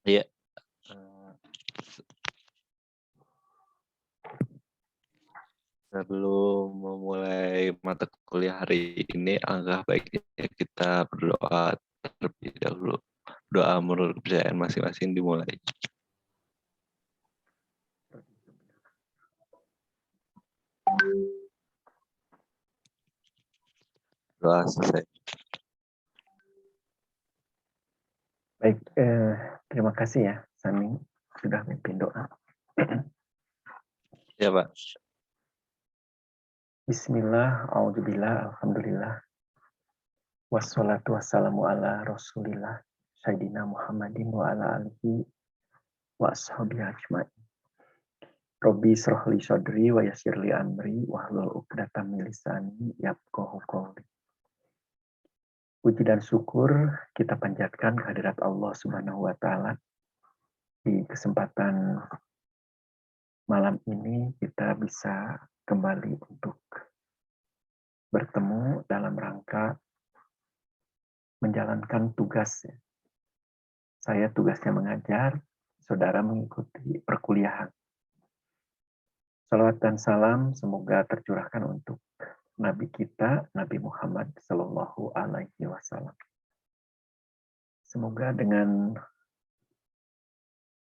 Iya, eee, sebelum memulai mata kuliah hari ini, alangkah baiknya kita berdoa terlebih dahulu. Doa menurut kepercayaan masing-masing dimulai. Doa selesai. Baik, terima kasih ya, Sani, sudah memimpin doa. Ya, Pak. Bismillah, Alhamdulillah, Alhamdulillah. Wassalatu wassalamu ala Rasulillah, Sayyidina Muhammadin wa ala alihi wa ashabihi ajma'in. Robbi srohli sodri wa yassirli amri wahlul uqdatam min lisani yafqahu qawli. Puji dan syukur kita panjatkan kehadirat Allah Subhanahu wa taala. Di kesempatan malam ini kita bisa kembali untuk bertemu dalam rangka menjalankan tugas. Saya tugasnya mengajar, saudara mengikuti perkuliahan. Salawat dan salam semoga tercurahkan untuk Nabi kita, Nabi Muhammad Sallallahu Alaihi Wasallam. Semoga dengan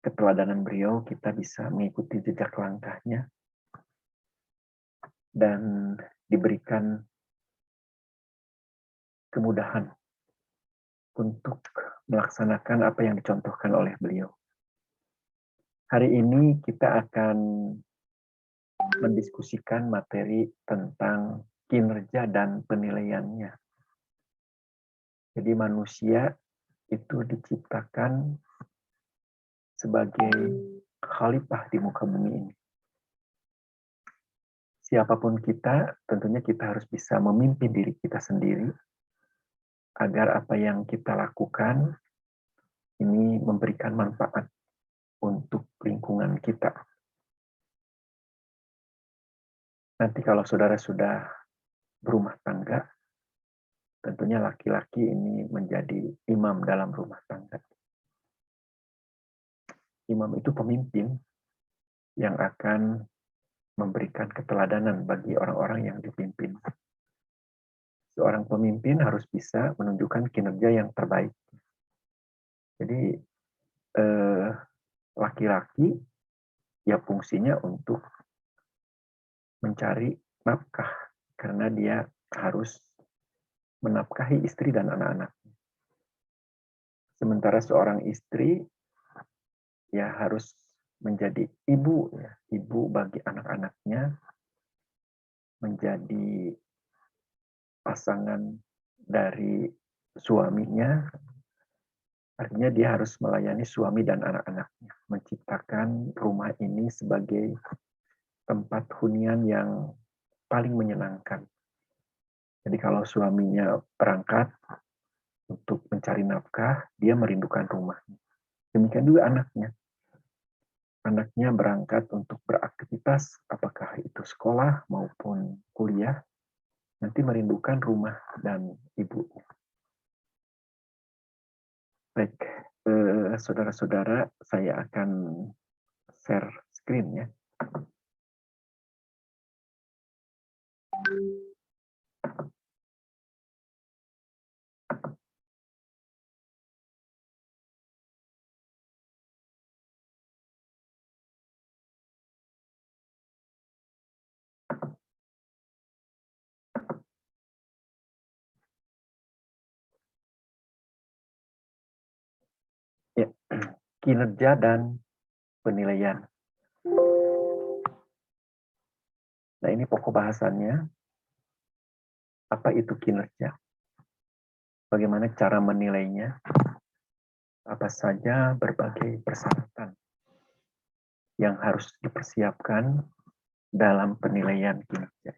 keteladanan beliau kita bisa mengikuti jejak langkahnya dan diberikan kemudahan untuk melaksanakan apa yang dicontohkan oleh beliau. Hari ini kita akan mendiskusikan materi tentang kinerja dan penilaiannya. Jadi manusia itu diciptakan sebagai khalifah di muka bumi ini. Siapapun kita, tentunya kita harus bisa memimpin diri kita sendiri agar apa yang kita lakukan ini memberikan manfaat untuk lingkungan kita. Nanti kalau saudara sudah berumah tangga, tentunya laki-laki ini menjadi imam dalam rumah tangga. Imam itu pemimpin yang akan memberikan keteladanan bagi orang-orang yang dipimpin. Seorang pemimpin harus bisa menunjukkan kinerja yang terbaik. Jadi laki-laki ya fungsinya untuk mencari nafkah karena dia harus menafkahi istri dan anak-anak. Sementara seorang istri ya harus menjadi ibu, ya, ibu bagi anak-anaknya, menjadi pasangan dari suaminya. Artinya dia harus melayani suami dan anak-anaknya, menciptakan rumah ini sebagai tempat hunian yang paling menyenangkan. Jadi kalau suaminya berangkat untuk mencari nafkah, dia merindukan rumahnya. Demikian juga anaknya. Anaknya berangkat untuk beraktivitas, apakah itu sekolah maupun kuliah, nanti merindukan rumah dan ibunya. Baik, saudara-saudara, saya akan share screen ya. Ya, kinerja dan penilaian. Nah, ini pokok bahasannya. Apa itu kinerja? Bagaimana cara menilainya? Apa saja berbagai persyaratan yang harus dipersiapkan dalam penilaian kinerja.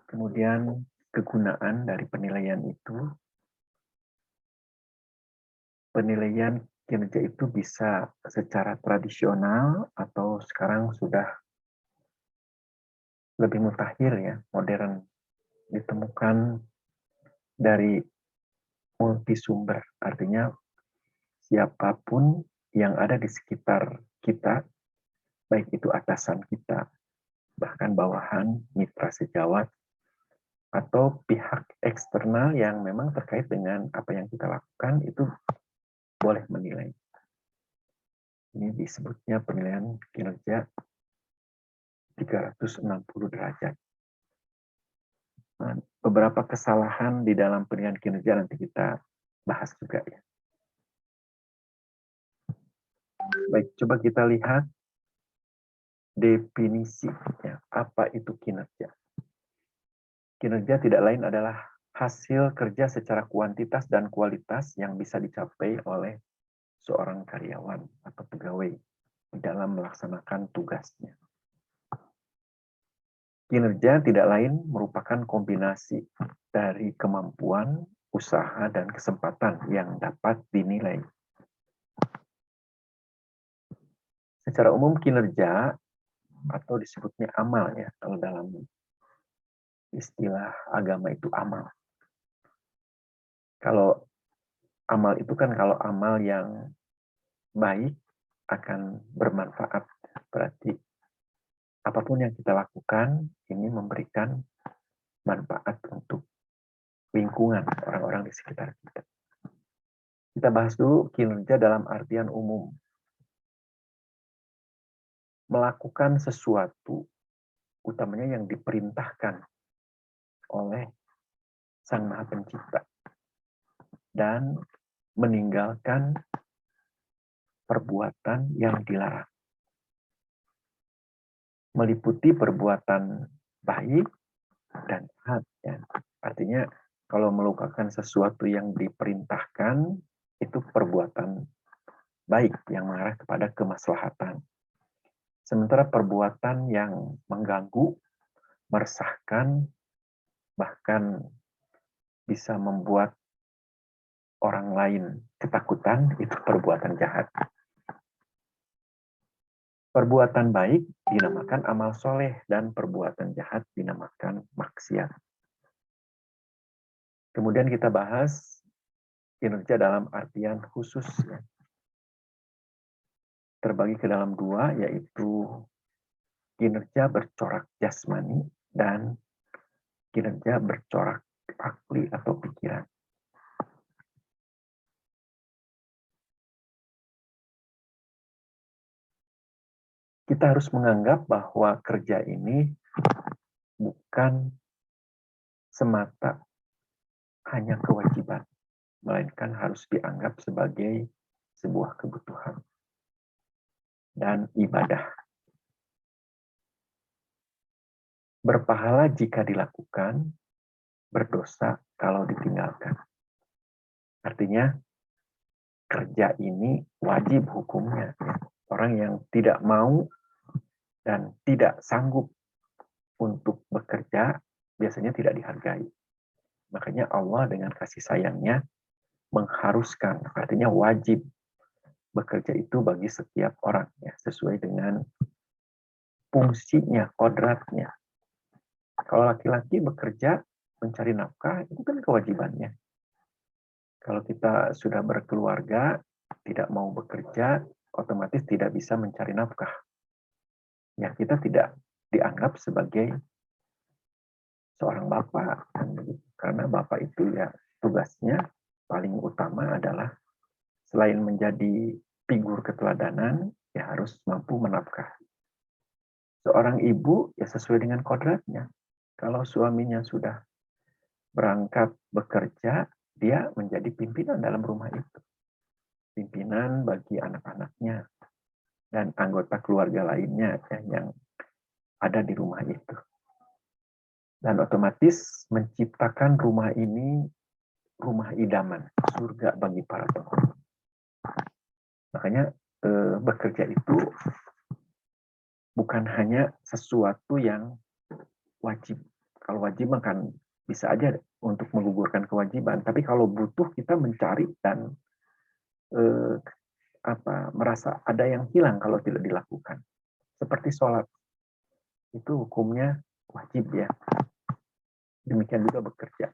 Kemudian kegunaan dari penilaian itu. Penilaian kinerja itu bisa secara tradisional atau sekarang sudah lebih mutakhir ya, modern, ditemukan dari multi sumber. Artinya siapapun yang ada di sekitar kita, baik itu atasan kita, bahkan bawahan, mitra sejawat, atau pihak eksternal yang memang terkait dengan apa yang kita lakukan, itu boleh menilai. Ini disebutnya penilaian kinerja 360 derajat. Nah, beberapa kesalahan di dalam penilaian kinerja nanti kita bahas juga ya. Baik, coba kita lihat definisi ya, apa itu kinerja. Kinerja tidak lain adalah hasil kerja secara kuantitas dan kualitas yang bisa dicapai oleh seorang karyawan atau pegawai di dalam melaksanakan tugasnya. Kinerja tidak lain merupakan kombinasi dari kemampuan, usaha, dan kesempatan yang dapat dinilai. Secara umum kinerja atau disebutnya amal ya, kalau dalam istilah agama itu amal. Kalau amal itu kan kalau amal yang baik akan bermanfaat. Berarti apapun yang kita lakukan ini memberikan manfaat untuk lingkungan orang-orang di sekitar kita. Kita bahas dulu kinerja dalam artian umum. Melakukan sesuatu, utamanya yang diperintahkan oleh Sang Maha Pencipta, dan meninggalkan perbuatan yang dilarang. Meliputi perbuatan baik dan jahat. Ya. Artinya kalau melakukan sesuatu yang diperintahkan, itu perbuatan baik yang mengarah kepada kemaslahatan. Sementara perbuatan yang mengganggu, meresahkan, bahkan bisa membuat orang lain ketakutan, itu perbuatan jahat. Perbuatan baik dinamakan amal soleh dan perbuatan jahat dinamakan maksiat. Kemudian kita bahas kinerja dalam artian khusus. Ya. Terbagi ke dalam dua, yaitu kinerja bercorak jasmani dan kinerja bercorak akli atau pikiran. Kita harus menganggap bahwa kerja ini bukan semata hanya kewajiban, melainkan harus dianggap sebagai sebuah kebutuhan dan ibadah. Berpahala jika dilakukan, berdosa kalau ditinggalkan. Artinya, kerja ini wajib hukumnya. Orang yang tidak mau dan tidak sanggup untuk bekerja, biasanya tidak dihargai. Makanya Allah dengan kasih sayangnya mengharuskan, artinya wajib bekerja itu bagi setiap orang, ya, sesuai dengan fungsinya, kodratnya. Kalau laki-laki bekerja mencari nafkah, itu kan kewajibannya. Kalau kita sudah berkeluarga, tidak mau bekerja, otomatis tidak bisa mencari nafkah. Ya, kita tidak dianggap sebagai seorang bapak. Karena bapak itu ya tugasnya paling utama adalah selain menjadi figur keteladanan, ya harus mampu menafkahi. Seorang ibu ya sesuai dengan kodratnya. Kalau suaminya sudah berangkat bekerja, dia menjadi pimpinan dalam rumah itu. Pimpinan bagi anak-anaknya dan anggota keluarga lainnya ya, yang ada di rumah itu. Dan otomatis menciptakan rumah ini rumah idaman, surga bagi para penghuni. Makanya bekerja itu bukan hanya sesuatu yang wajib. Kalau wajib kan bisa aja untuk menggugurkan kewajiban, tapi kalau butuh kita mencari dan merasa ada yang hilang kalau tidak dilakukan. Seperti sholat, itu hukumnya wajib ya. Demikian juga bekerja.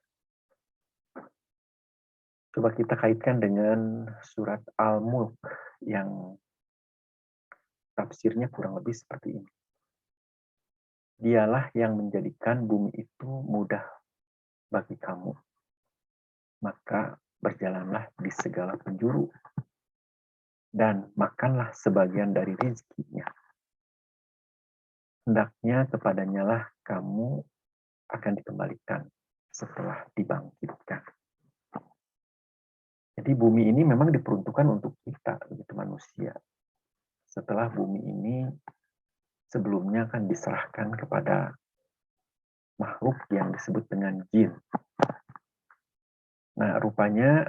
Coba kita kaitkan dengan surat Al-Mulk yang tafsirnya kurang lebih seperti ini. Dialah yang menjadikan bumi itu mudah bagi kamu, maka berjalanlah di segala penjuru dan makanlah sebagian dari rezekinya. Hendaknya kepadanya lah kamu akan dikembalikan setelah dibangkitkan. Jadi bumi ini memang diperuntukkan untuk kita, begitu manusia. Setelah bumi ini sebelumnya kan diserahkan kepada makhluk yang disebut dengan jin. Nah, rupanya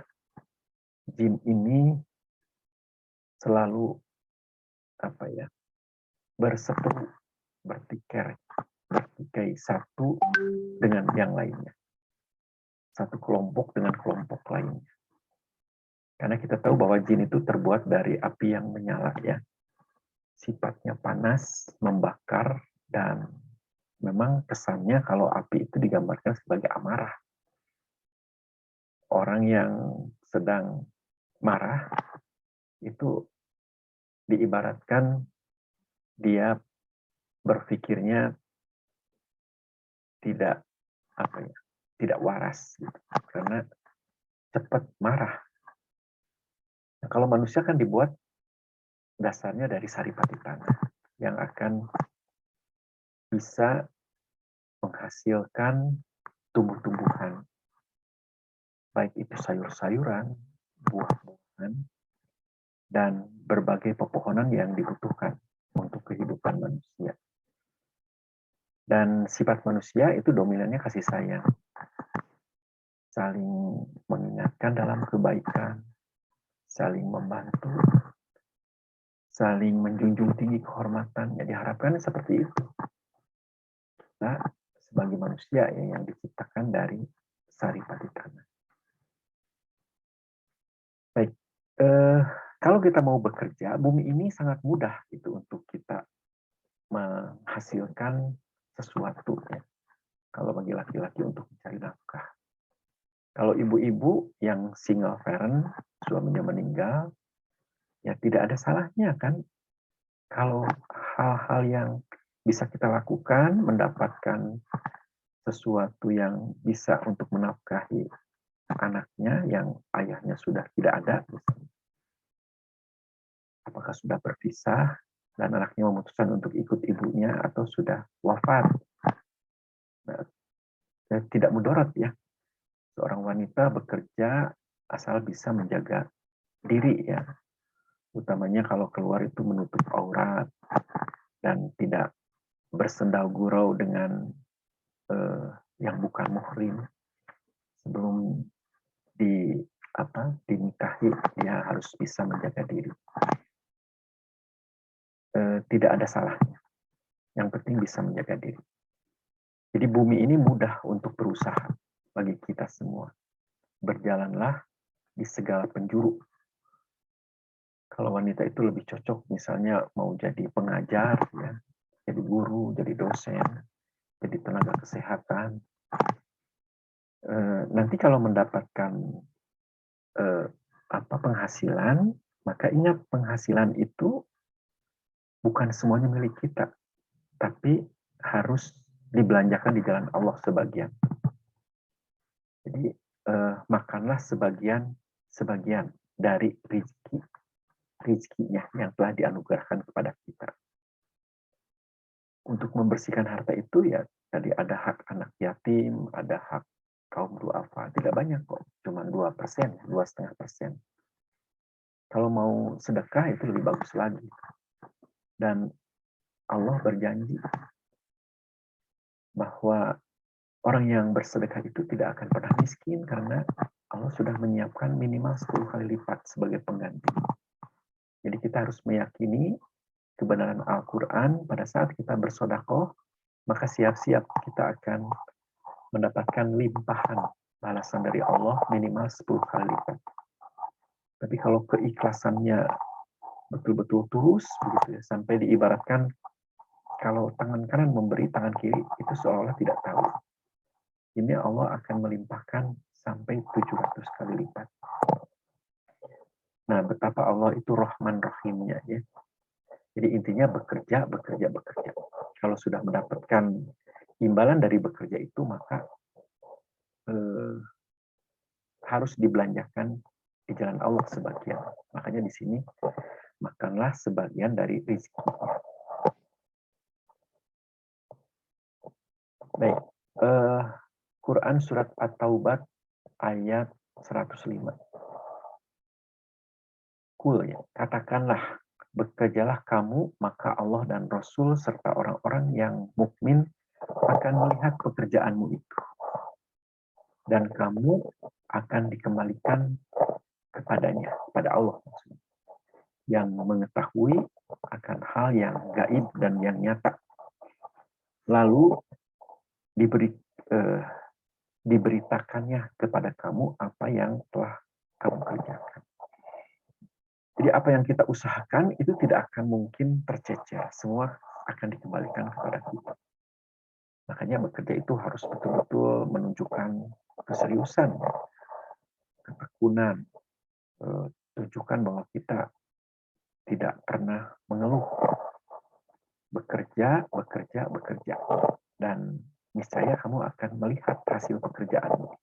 jin ini selalu berseteru, bertikai satu dengan yang lainnya. Satu kelompok dengan kelompok lainnya. Karena kita tahu bahwa jin itu terbuat dari api yang menyala ya. Sifatnya panas, membakar, dan memang kesannya kalau api itu digambarkan sebagai amarah. Orang yang sedang marah itu diibaratkan dia berpikirnya tidak tidak waras gitu. Karena cepat marah. Nah, kalau manusia kan dibuat dasarnya dari saripati tanah yang akan bisa menghasilkan tumbuh-tumbuhan, baik itu sayur-sayuran, buah-buahan, dan berbagai pepohonan yang dibutuhkan untuk kehidupan manusia. Dan sifat manusia itu dominannya kasih sayang, saling mengingatkan dalam kebaikan, saling membantu, saling menjunjung tinggi kehormatan. Ya, diharapkan seperti itu. Kita sebagai manusia ya, yang diciptakan dari saripati tanah. Baik, kalau kita mau bekerja, bumi ini sangat mudah gitu untuk kita menghasilkan sesuatu ya. Kalau bagi laki-laki untuk mencari nafkah. Kalau ibu-ibu yang single parent, suaminya meninggal, ya tidak ada salahnya kan kalau hal-hal yang bisa kita lakukan, mendapatkan sesuatu yang bisa untuk menafkahi anaknya yang ayahnya sudah tidak ada, apakah sudah berpisah dan anaknya memutuskan untuk ikut ibunya atau sudah wafat. Nah, tidak mudarat ya. Seorang wanita bekerja asal bisa menjaga diri ya. Utamanya kalau keluar itu menutup aurat dan tidak bersendau gurau dengan yang bukan muhrim. Sebelum dinikahi dia harus bisa menjaga diri. Tidak ada salahnya. Yang penting bisa menjaga diri. Jadi bumi ini mudah untuk berusaha bagi kita semua. Berjalanlah di segala penjuru. Kalau wanita itu lebih cocok misalnya mau jadi pengajar, ya, jadi guru, jadi dosen, jadi tenaga kesehatan. Nanti kalau mendapatkan penghasilan, maka ingat penghasilan itu bukan semuanya milik kita, tapi harus dibelanjakan di jalan Allah sebagian. Jadi makanlah sebagian dari rezekinya yang telah dianugerahkan kepada kita. Untuk membersihkan harta itu ya tadi ada hak anak yatim, ada hak kaum duafa, tidak banyak kok, cuma 2%, 2,5%. Kalau mau sedekah itu lebih bagus lagi. Dan Allah berjanji bahwa orang yang bersedekah itu tidak akan pernah miskin karena Allah sudah menyiapkan minimal 10 kali lipat sebagai pengganti. Jadi kita harus meyakini kebenaran Al-Quran. Pada saat kita bersedekah, maka siap-siap kita akan mendapatkan limpahan balasan dari Allah minimal 10 kali lipat. Tapi kalau keikhlasannya betul-betul tulus, begitu ya, sampai diibaratkan kalau tangan kanan memberi, tangan kiri itu seolah-olah tidak tahu. Ini Allah akan melimpahkan sampai 700 kali lipat. Nah, betapa Allah itu Rahman Rahimnya ya. Jadi intinya bekerja, bekerja, bekerja. Kalau sudah mendapatkan imbalan dari bekerja itu, maka harus dibelanjakan di jalan Allah sebagian. Makanya di sini makanlah sebagian dari rezeki. Baik, Quran surat At-Taubah ayat 105. Kul ya, katakanlah, bekerjalah kamu, maka Allah dan Rasul serta orang-orang yang mukmin akan melihat pekerjaanmu itu. Dan kamu akan dikembalikan kepadanya, kepada Allah. Yang mengetahui akan hal yang gaib dan yang nyata. Lalu diberitakannya kepada kamu apa yang telah kamu kerjakan. Jadi apa yang kita usahakan itu tidak akan mungkin tercecer. Semua akan dikembalikan kepada kita. Makanya bekerja itu harus betul-betul menunjukkan keseriusan, ketekunan, tunjukkan bahwa kita tidak pernah mengeluh. Bekerja, bekerja, bekerja. Dan niscaya kamu akan melihat hasil pekerjaanmu.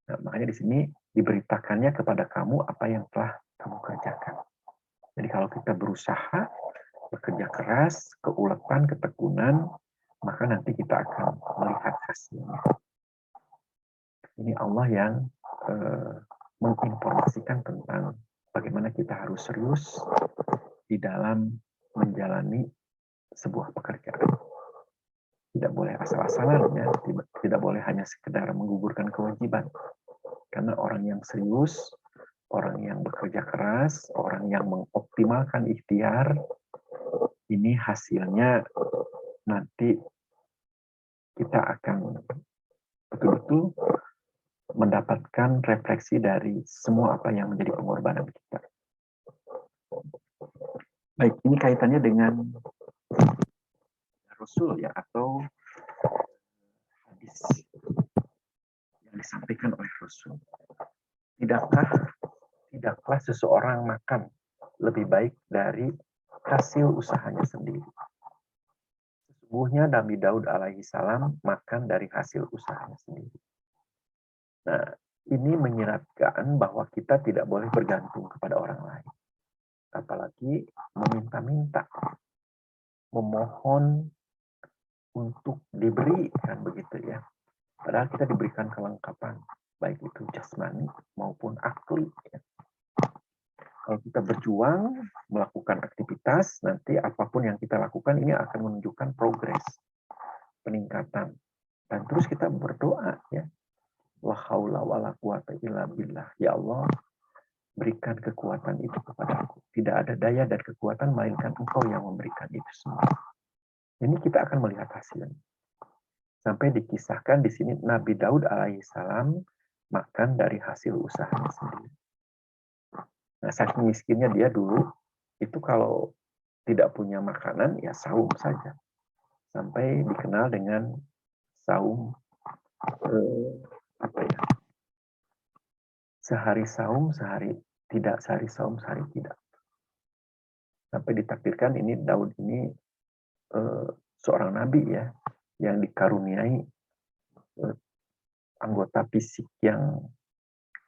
Nah, makanya di sini diberitakannya kepada kamu apa yang telah kamu kerjakan. Jadi kalau kita berusaha, bekerja keras, keuletan, ketekunan, maka nanti kita akan melihat hasilnya. Ini Allah yang menginformasikan tentang bagaimana kita harus serius di dalam menjalani sebuah pekerjaan. Tidak boleh asal-asalan, ya. Tidak boleh hanya sekedar menggugurkan kewajiban. Karena orang yang serius, orang yang bekerja keras, orang yang mengoptimalkan ikhtiar, ini hasilnya nanti kita akan betul-betul mendapatkan refleksi dari semua apa yang menjadi pengorbanan kita. Baik, ini kaitannya dengan Rasul ya, atau hadis yang disampaikan oleh Rasul. Tidaklah seseorang makan lebih baik dari hasil usahanya sendiri. Sesungguhnya Nabi Daud alaihi salam makan dari hasil usahanya sendiri. Nah, ini menyiratkan bahwa kita tidak boleh bergantung kepada orang lain. Apalagi meminta-minta, memohon untuk diberi, kan begitu ya. Padahal kita diberikan kelengkapan, baik itu jasmani maupun akli. Ya. Kalau kita berjuang, melakukan aktivitas, nanti apapun yang kita lakukan ini akan menunjukkan progres, peningkatan. Dan terus kita berdoa, ya. La haula wala quwata illa billah. Ya Allah, berikan kekuatan itu kepadaku. Tidak ada daya dan kekuatan melainkan Engkau yang memberikan itu semua. Ini kita akan melihat hasilnya. Sampai dikisahkan di sini Nabi Daud alaihissalam makan dari hasil usahanya sendiri. Nah, saking miskinnya dia dulu, itu kalau tidak punya makanan, ya saum saja. Sampai dikenal dengan saum, sehari saum, sehari tidak, sehari saum, sehari tidak. Sampai ditakdirkan ini Daud ini seorang nabi ya, yang dikaruniai anggota fisik yang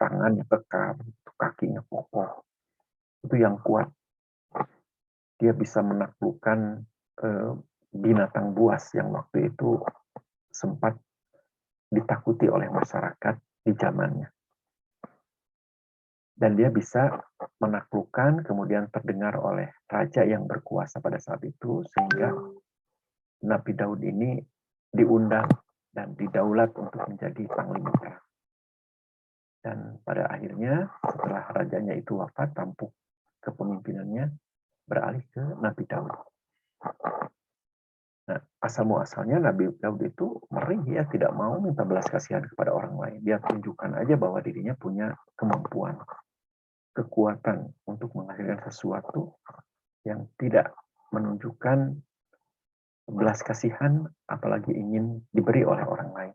tangannya kekar, kakinya kokoh, itu yang kuat. Dia bisa menaklukkan binatang buas yang waktu itu sempat ditakuti oleh masyarakat di zamannya. Dan dia bisa menaklukkan, kemudian terdengar oleh raja yang berkuasa pada saat itu, sehingga Nabi Daud ini diundang dan didaulat untuk menjadi panglima perang. Dan pada akhirnya setelah rajanya itu wafat, tampuk kepemimpinannya beralih ke Nabi Daud. Nah, asal-muasalnya Nabi Daud itu merih, ya, tidak mau minta belas kasihan kepada orang lain. Dia tunjukkan aja bahwa dirinya punya kemampuan, kekuatan untuk menghasilkan sesuatu yang tidak menunjukkan belas kasihan, apalagi ingin diberi oleh orang lain.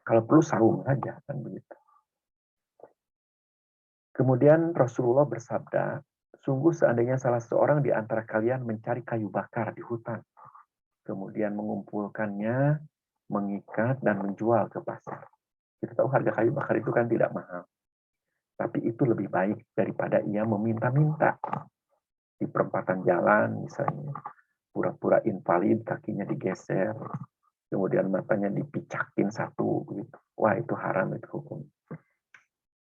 Kalau perlu saum saja, kan begitu. Kemudian Rasulullah bersabda, sungguh seandainya salah seorang di antara kalian mencari kayu bakar di hutan, kemudian mengumpulkannya, mengikat, dan menjual ke pasar. Kita tahu harga kayu bakar itu kan tidak mahal. Tapi itu lebih baik daripada ia meminta-minta di perempatan jalan misalnya. Pura-pura invalid, kakinya digeser, kemudian matanya dipicakin satu. Gitu. Wah, itu haram, itu hukum.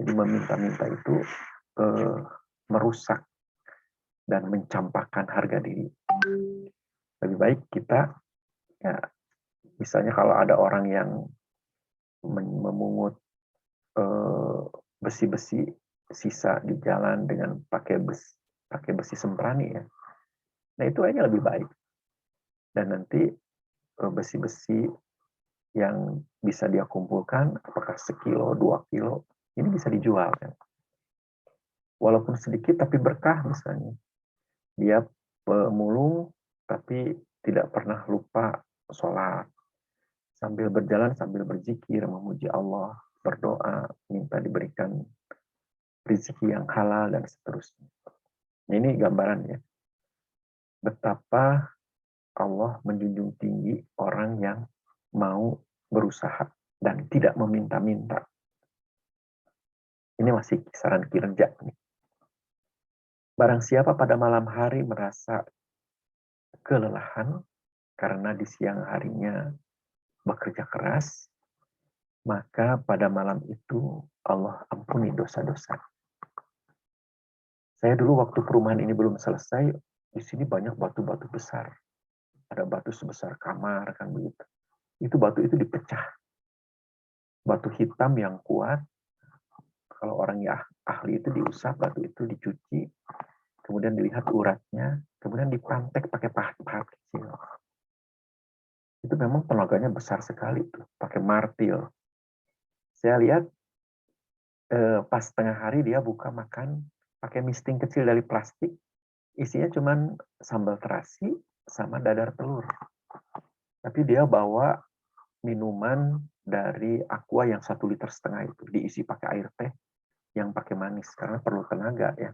Jadi meminta-minta itu merusak dan mencampakkan harga diri. Lebih baik kita, ya, misalnya kalau ada orang yang memungut besi-besi sisa di jalan dengan pakai besi semprani ya. Nah itu aja lebih baik. Dan nanti besi-besi yang bisa dia kumpulkan, apakah sekilo, 2 kilo, ini bisa dijual kan. Walaupun sedikit tapi berkah misalnya. Dia pemulung tapi tidak pernah lupa sholat. Sambil berjalan, sambil berzikir, memuji Allah, berdoa, minta diberikan rezeki yang halal, dan seterusnya. Nah, ini gambarannya. Betapa Allah menjunjung tinggi orang yang mau berusaha dan tidak meminta-minta. Ini masih kisaran kinerja. Barang siapa pada malam hari merasa kelelahan karena di siang harinya bekerja keras, maka pada malam itu Allah ampuni dosa-dosa. Saya dulu waktu perumahan ini belum selesai, di sini banyak batu-batu besar. Ada batu sebesar kamar, kan begitu. Itu batu itu dipecah. Batu hitam yang kuat, kalau orang yang ahli itu diusap, batu itu dicuci, kemudian dilihat uratnya, kemudian dipantek pakai pahat-pahat kecil. Itu memang tenaganya besar sekali tuh, pakai martil. Saya lihat pas tengah hari dia buka makan pakai misting kecil dari plastik, isinya cuman sambal terasi sama dadar telur. Tapi dia bawa minuman dari Aqua yang 1,5 liter itu, diisi pakai air teh yang pakai manis karena perlu tenaga ya.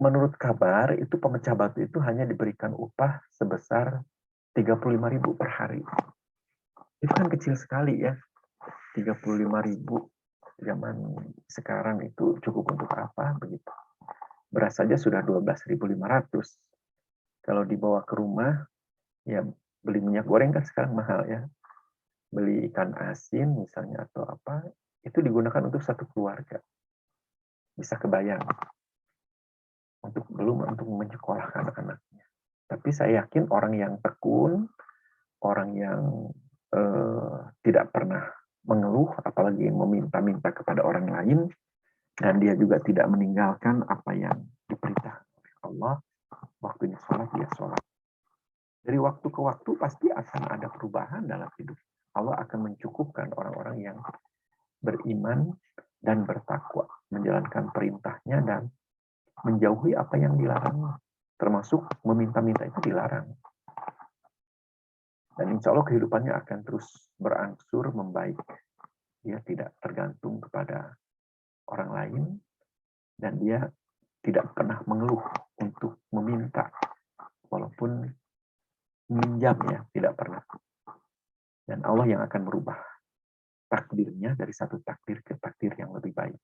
Menurut kabar itu pemecah batu itu hanya diberikan upah sebesar 35.000 per hari. Itu kan kecil sekali ya. 35.000 zaman sekarang itu cukup untuk apa begitu. Beras saja sudah 12.500. Kalau dibawa ke rumah, ya beli minyak goreng kan sekarang mahal ya. Beli ikan asin misalnya atau apa, itu digunakan untuk satu keluarga. Bisa kebayang. Belum untuk menyekolahkan anaknya. Tapi saya yakin orang yang tekun, orang yang tidak pernah mengeluh, apalagi meminta-minta kepada orang lain, dan dia juga tidak meninggalkan apa yang diperintahkan oleh Allah, waktunya sholat, dia sholat. Dari waktu ke waktu pasti akan ada perubahan dalam hidup. Allah akan mencukupkan orang-orang yang beriman dan bertakwa, menjalankan perintahnya dan menjauhi apa yang dilarang. Termasuk meminta-minta itu dilarang. Dan insya Allah kehidupannya akan terus berangsur membaik. Dia tidak tergantung kepada orang lain, dan dia tidak pernah mengeluh untuk meminta, walaupun minjam ya, tidak pernah. Dan Allah yang akan merubah takdirnya dari satu takdir ke takdir yang lebih baik.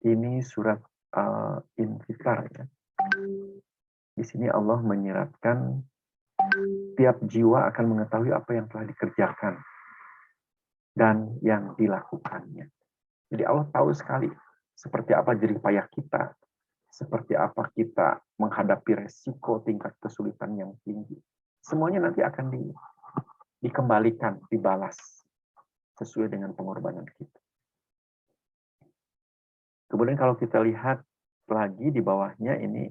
Ini surat Al-Infitar ya. Di sini Allah menyiratkan tiap jiwa akan mengetahui apa yang telah dikerjakan dan yang dilakukannya. Jadi Allah tahu sekali seperti apa jerih payah kita, seperti apa kita menghadapi resiko tingkat kesulitan yang tinggi. Semuanya nanti akan dikembalikan, dibalas sesuai dengan pengorbanan kita. Kemudian kalau kita lihat lagi di bawahnya ini,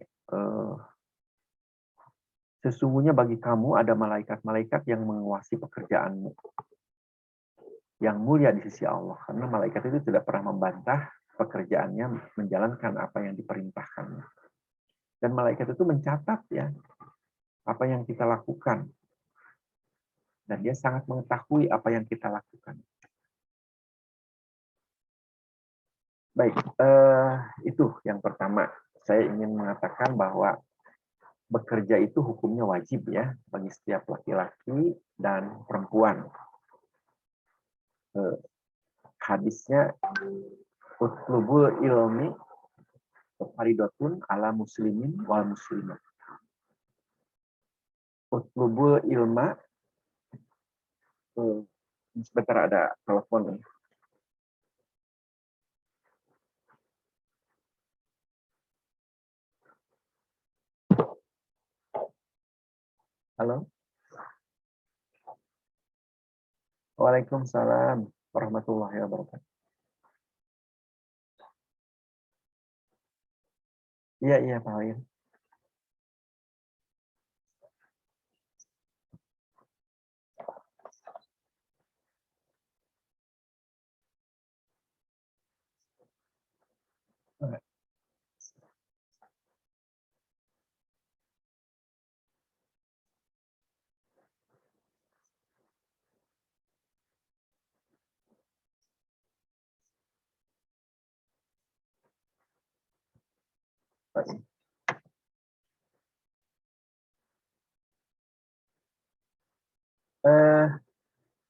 sesungguhnya bagi kamu ada malaikat-malaikat yang menguasai pekerjaanmu, yang mulia di sisi Allah. Karena malaikat itu tidak pernah membantah pekerjaannya menjalankan apa yang diperintahkannya. Dan malaikat itu mencatat ya, apa yang kita lakukan. Dan dia sangat mengetahui apa yang kita lakukan. Baik, itu yang pertama. Saya ingin mengatakan bahwa bekerja itu hukumnya wajib ya bagi setiap laki-laki dan perempuan. Hadisnya utlubul ilmi faridatun ala muslimin wal muslimat. Utlubul ilma, sebentar ada telepon nih. Halo. Waalaikumsalam warahmatullahi wabarakatuh. Iya Pak Wayan.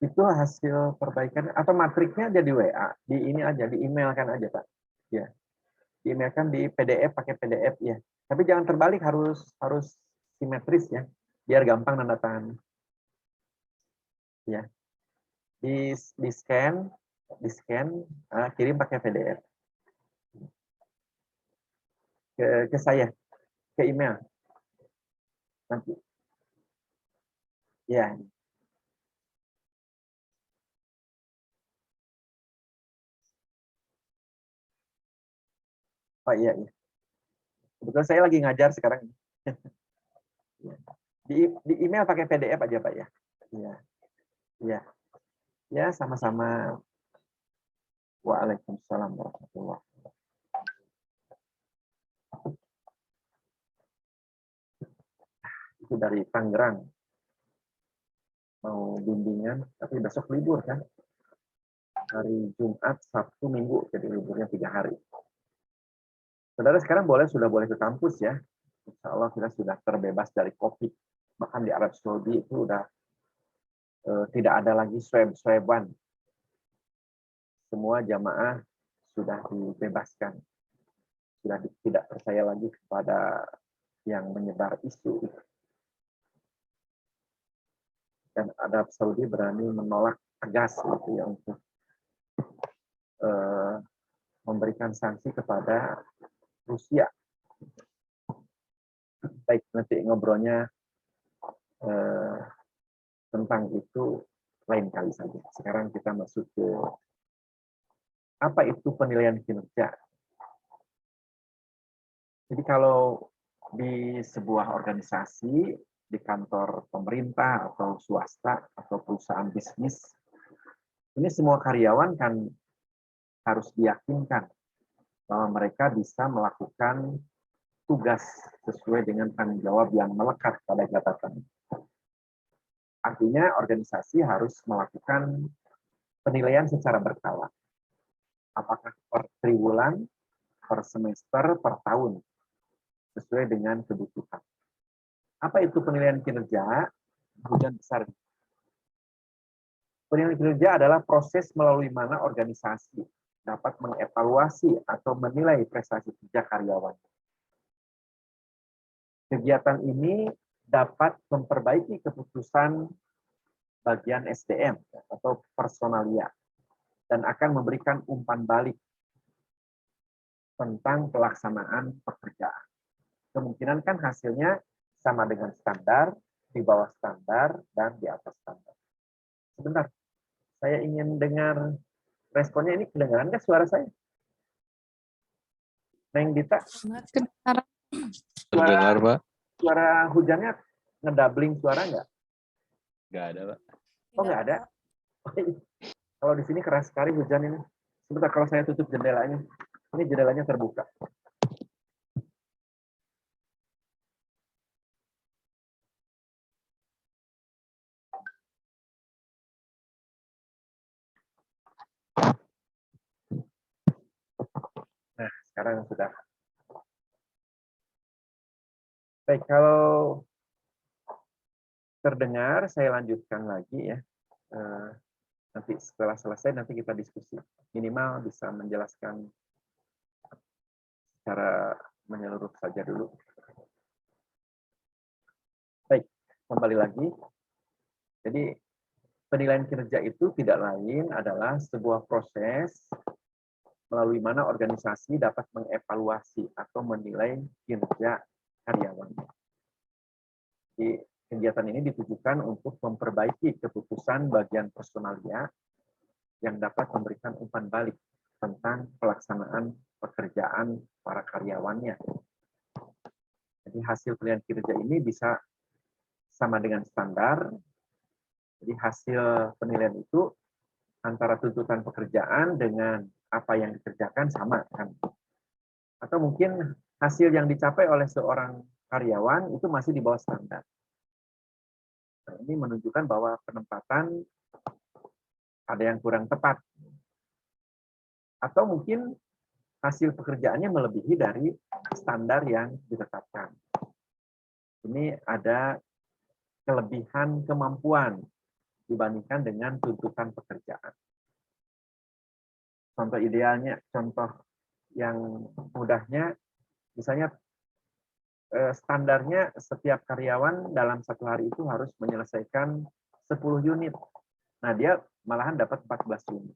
Itu hasil perbaikan atau matriknya aja di WA, di ini aja, di email kan aja Pak. Ya, di email kan di PDF, pakai PDF ya. Tapi jangan terbalik, harus simetris ya, biar gampang nanda tangan. Ya, di scan, kirim pakai PDF ke saya, ke email nanti. Ya, Pak, iya. Kebetulan saya lagi ngajar sekarang. Di email pakai PDF aja Pak ya. Iya, iya. Ya, sama-sama. Waalaikumsalam warahmatullahi wabarakatuh. Itu dari Tangerang. Mau bimbingan, tapi besok libur kan. Hari Jumat, Sabtu, Minggu, jadi liburnya 3 hari. Saudara sekarang sudah boleh ke kampus ya. Insya Allah kita sudah terbebas dari COVID. Bahkan di Arab Saudi itu udah tidak ada lagi swab-swaban. Semua jamaah sudah dibebaskan. Sudah tidak percaya lagi kepada yang menyebar isu itu. Dan Arab Saudi berani menolak tegas gitu ya untuk memberikan sanksi kepada Rusia. Baik, nanti ngobrolnya tentang itu lain kali saja. Sekarang kita masuk ke apa itu penilaian kinerja. Jadi kalau di sebuah organisasi, di kantor pemerintah atau swasta atau perusahaan bisnis, ini semua karyawan kan harus diyakinkan bahwa mereka bisa melakukan tugas sesuai dengan tanggung jawab yang melekat pada jabatan. Artinya organisasi harus melakukan penilaian secara berkala. Apakah per triwulan, per semester, per tahun, sesuai dengan kebutuhan. Apa itu penilaian kinerja? Hujan besar. Penilaian kinerja adalah proses melalui mana organisasi dapat mengevaluasi atau menilai prestasi kerja karyawan. Kegiatan ini dapat memperbaiki keputusan bagian SDM atau personalia dan akan memberikan umpan balik tentang pelaksanaan pekerjaan. Kemungkinan kan hasilnya sama dengan standar, di bawah standar, dan di atas standar. Sebentar, saya ingin dengar responnya. Ini kedengaran nggak suara saya? Neng Dita? Terdengar, Pak? Suara hujannya ngedabling suara nggak? Nggak ada, Pak. Oh, nggak ada? Kalau di sini keras sekali hujan ini. Sebentar, kalau saya tutup jendelanya. Ini jendelanya terbuka. Sekarang sudah. Baik, kalau terdengar, saya lanjutkan lagi ya. Nanti setelah selesai, nanti kita diskusi. Minimal bisa menjelaskan secara menyeluruh saja dulu. Baik, kembali lagi. Jadi, penilaian kinerja itu tidak lain adalah sebuah proses melalui mana organisasi dapat mengevaluasi atau menilai kinerja karyawan. Jadi, kegiatan ini ditujukan untuk memperbaiki keputusan bagian personalia yang dapat memberikan umpan balik tentang pelaksanaan pekerjaan para karyawannya. Jadi hasil penilaian kinerja ini bisa sama dengan standar. Jadi hasil penilaian itu antara tuntutan pekerjaan dengan apa yang dikerjakan sama kan. Atau mungkin hasil yang dicapai oleh seorang karyawan itu masih di bawah standar. Nah, ini menunjukkan bahwa penempatan ada yang kurang tepat. Atau mungkin hasil pekerjaannya melebihi dari standar yang ditetapkan. Ini ada kelebihan kemampuan dibandingkan dengan tuntutan pekerjaan. Contoh idealnya, contoh yang mudahnya, misalnya standarnya setiap karyawan dalam satu hari itu harus menyelesaikan 10 unit. Nah, dia malahan dapat 14 unit.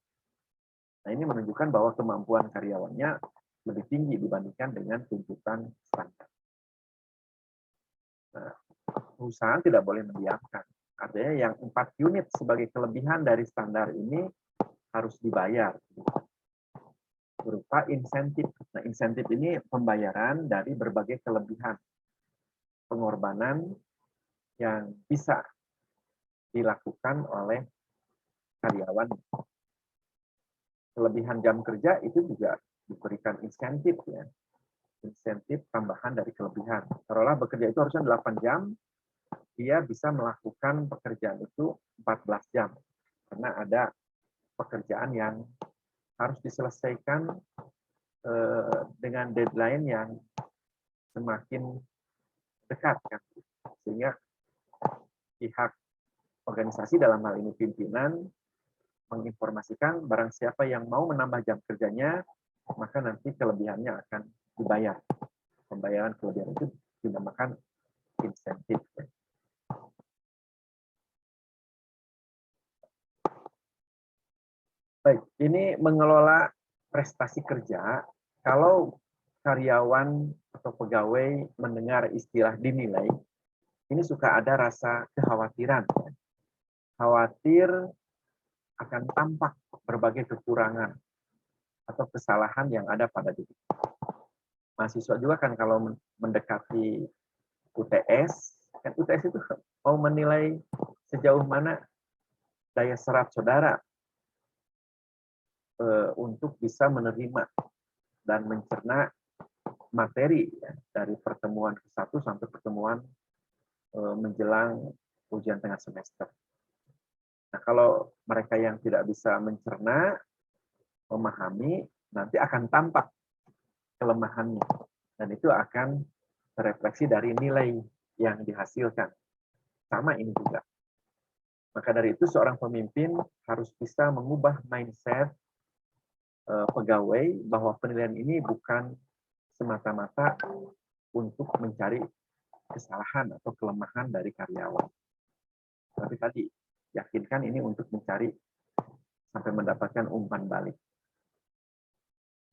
Nah, ini menunjukkan bahwa kemampuan karyawannya lebih tinggi dibandingkan dengan tuntutan standar. Nah, perusahaan tidak boleh mendiamkan. Artinya yang 4 unit sebagai kelebihan dari standar ini harus dibayar berupa insentif. Nah, insentif ini pembayaran dari berbagai kelebihan pengorbanan yang bisa dilakukan oleh karyawan. Kelebihan jam kerja itu juga diberikan insentif ya. Insentif tambahan dari kelebihan. Taruhlah bekerja itu harusnya 8 jam, dia bisa melakukan pekerjaan itu 14 jam. Karena ada pekerjaan yang harus diselesaikan dengan deadline yang semakin dekat kan. Sehingga pihak organisasi dalam hal ini pimpinan menginformasikan barang siapa yang mau menambah jam kerjanya, maka nanti kelebihannya akan dibayar. Pembayaran kelebihan itu dinamakan insentif. Baik, ini mengelola prestasi kerja. Kalau karyawan atau pegawai mendengar istilah dinilai, ini suka ada rasa kekhawatiran. Khawatir akan tampak berbagai kekurangan atau kesalahan yang ada pada diri. Mahasiswa juga kan kalau mendekati UTS, kan UTS itu mau menilai sejauh mana daya serap saudara untuk bisa menerima dan mencerna materi ya, dari pertemuan ke-1 sampai pertemuan menjelang ujian tengah semester. Nah, kalau mereka yang tidak bisa mencerna, memahami, nanti akan tampak kelemahannya. Dan itu akan terefleksi dari nilai yang dihasilkan. Sama ini juga. Maka dari itu seorang pemimpin harus bisa mengubah mindset pegawai bahwa penilaian ini bukan semata-mata untuk mencari kesalahan atau kelemahan dari karyawan. Tapi tadi, yakinkan ini untuk mencari sampai mendapatkan umpan balik.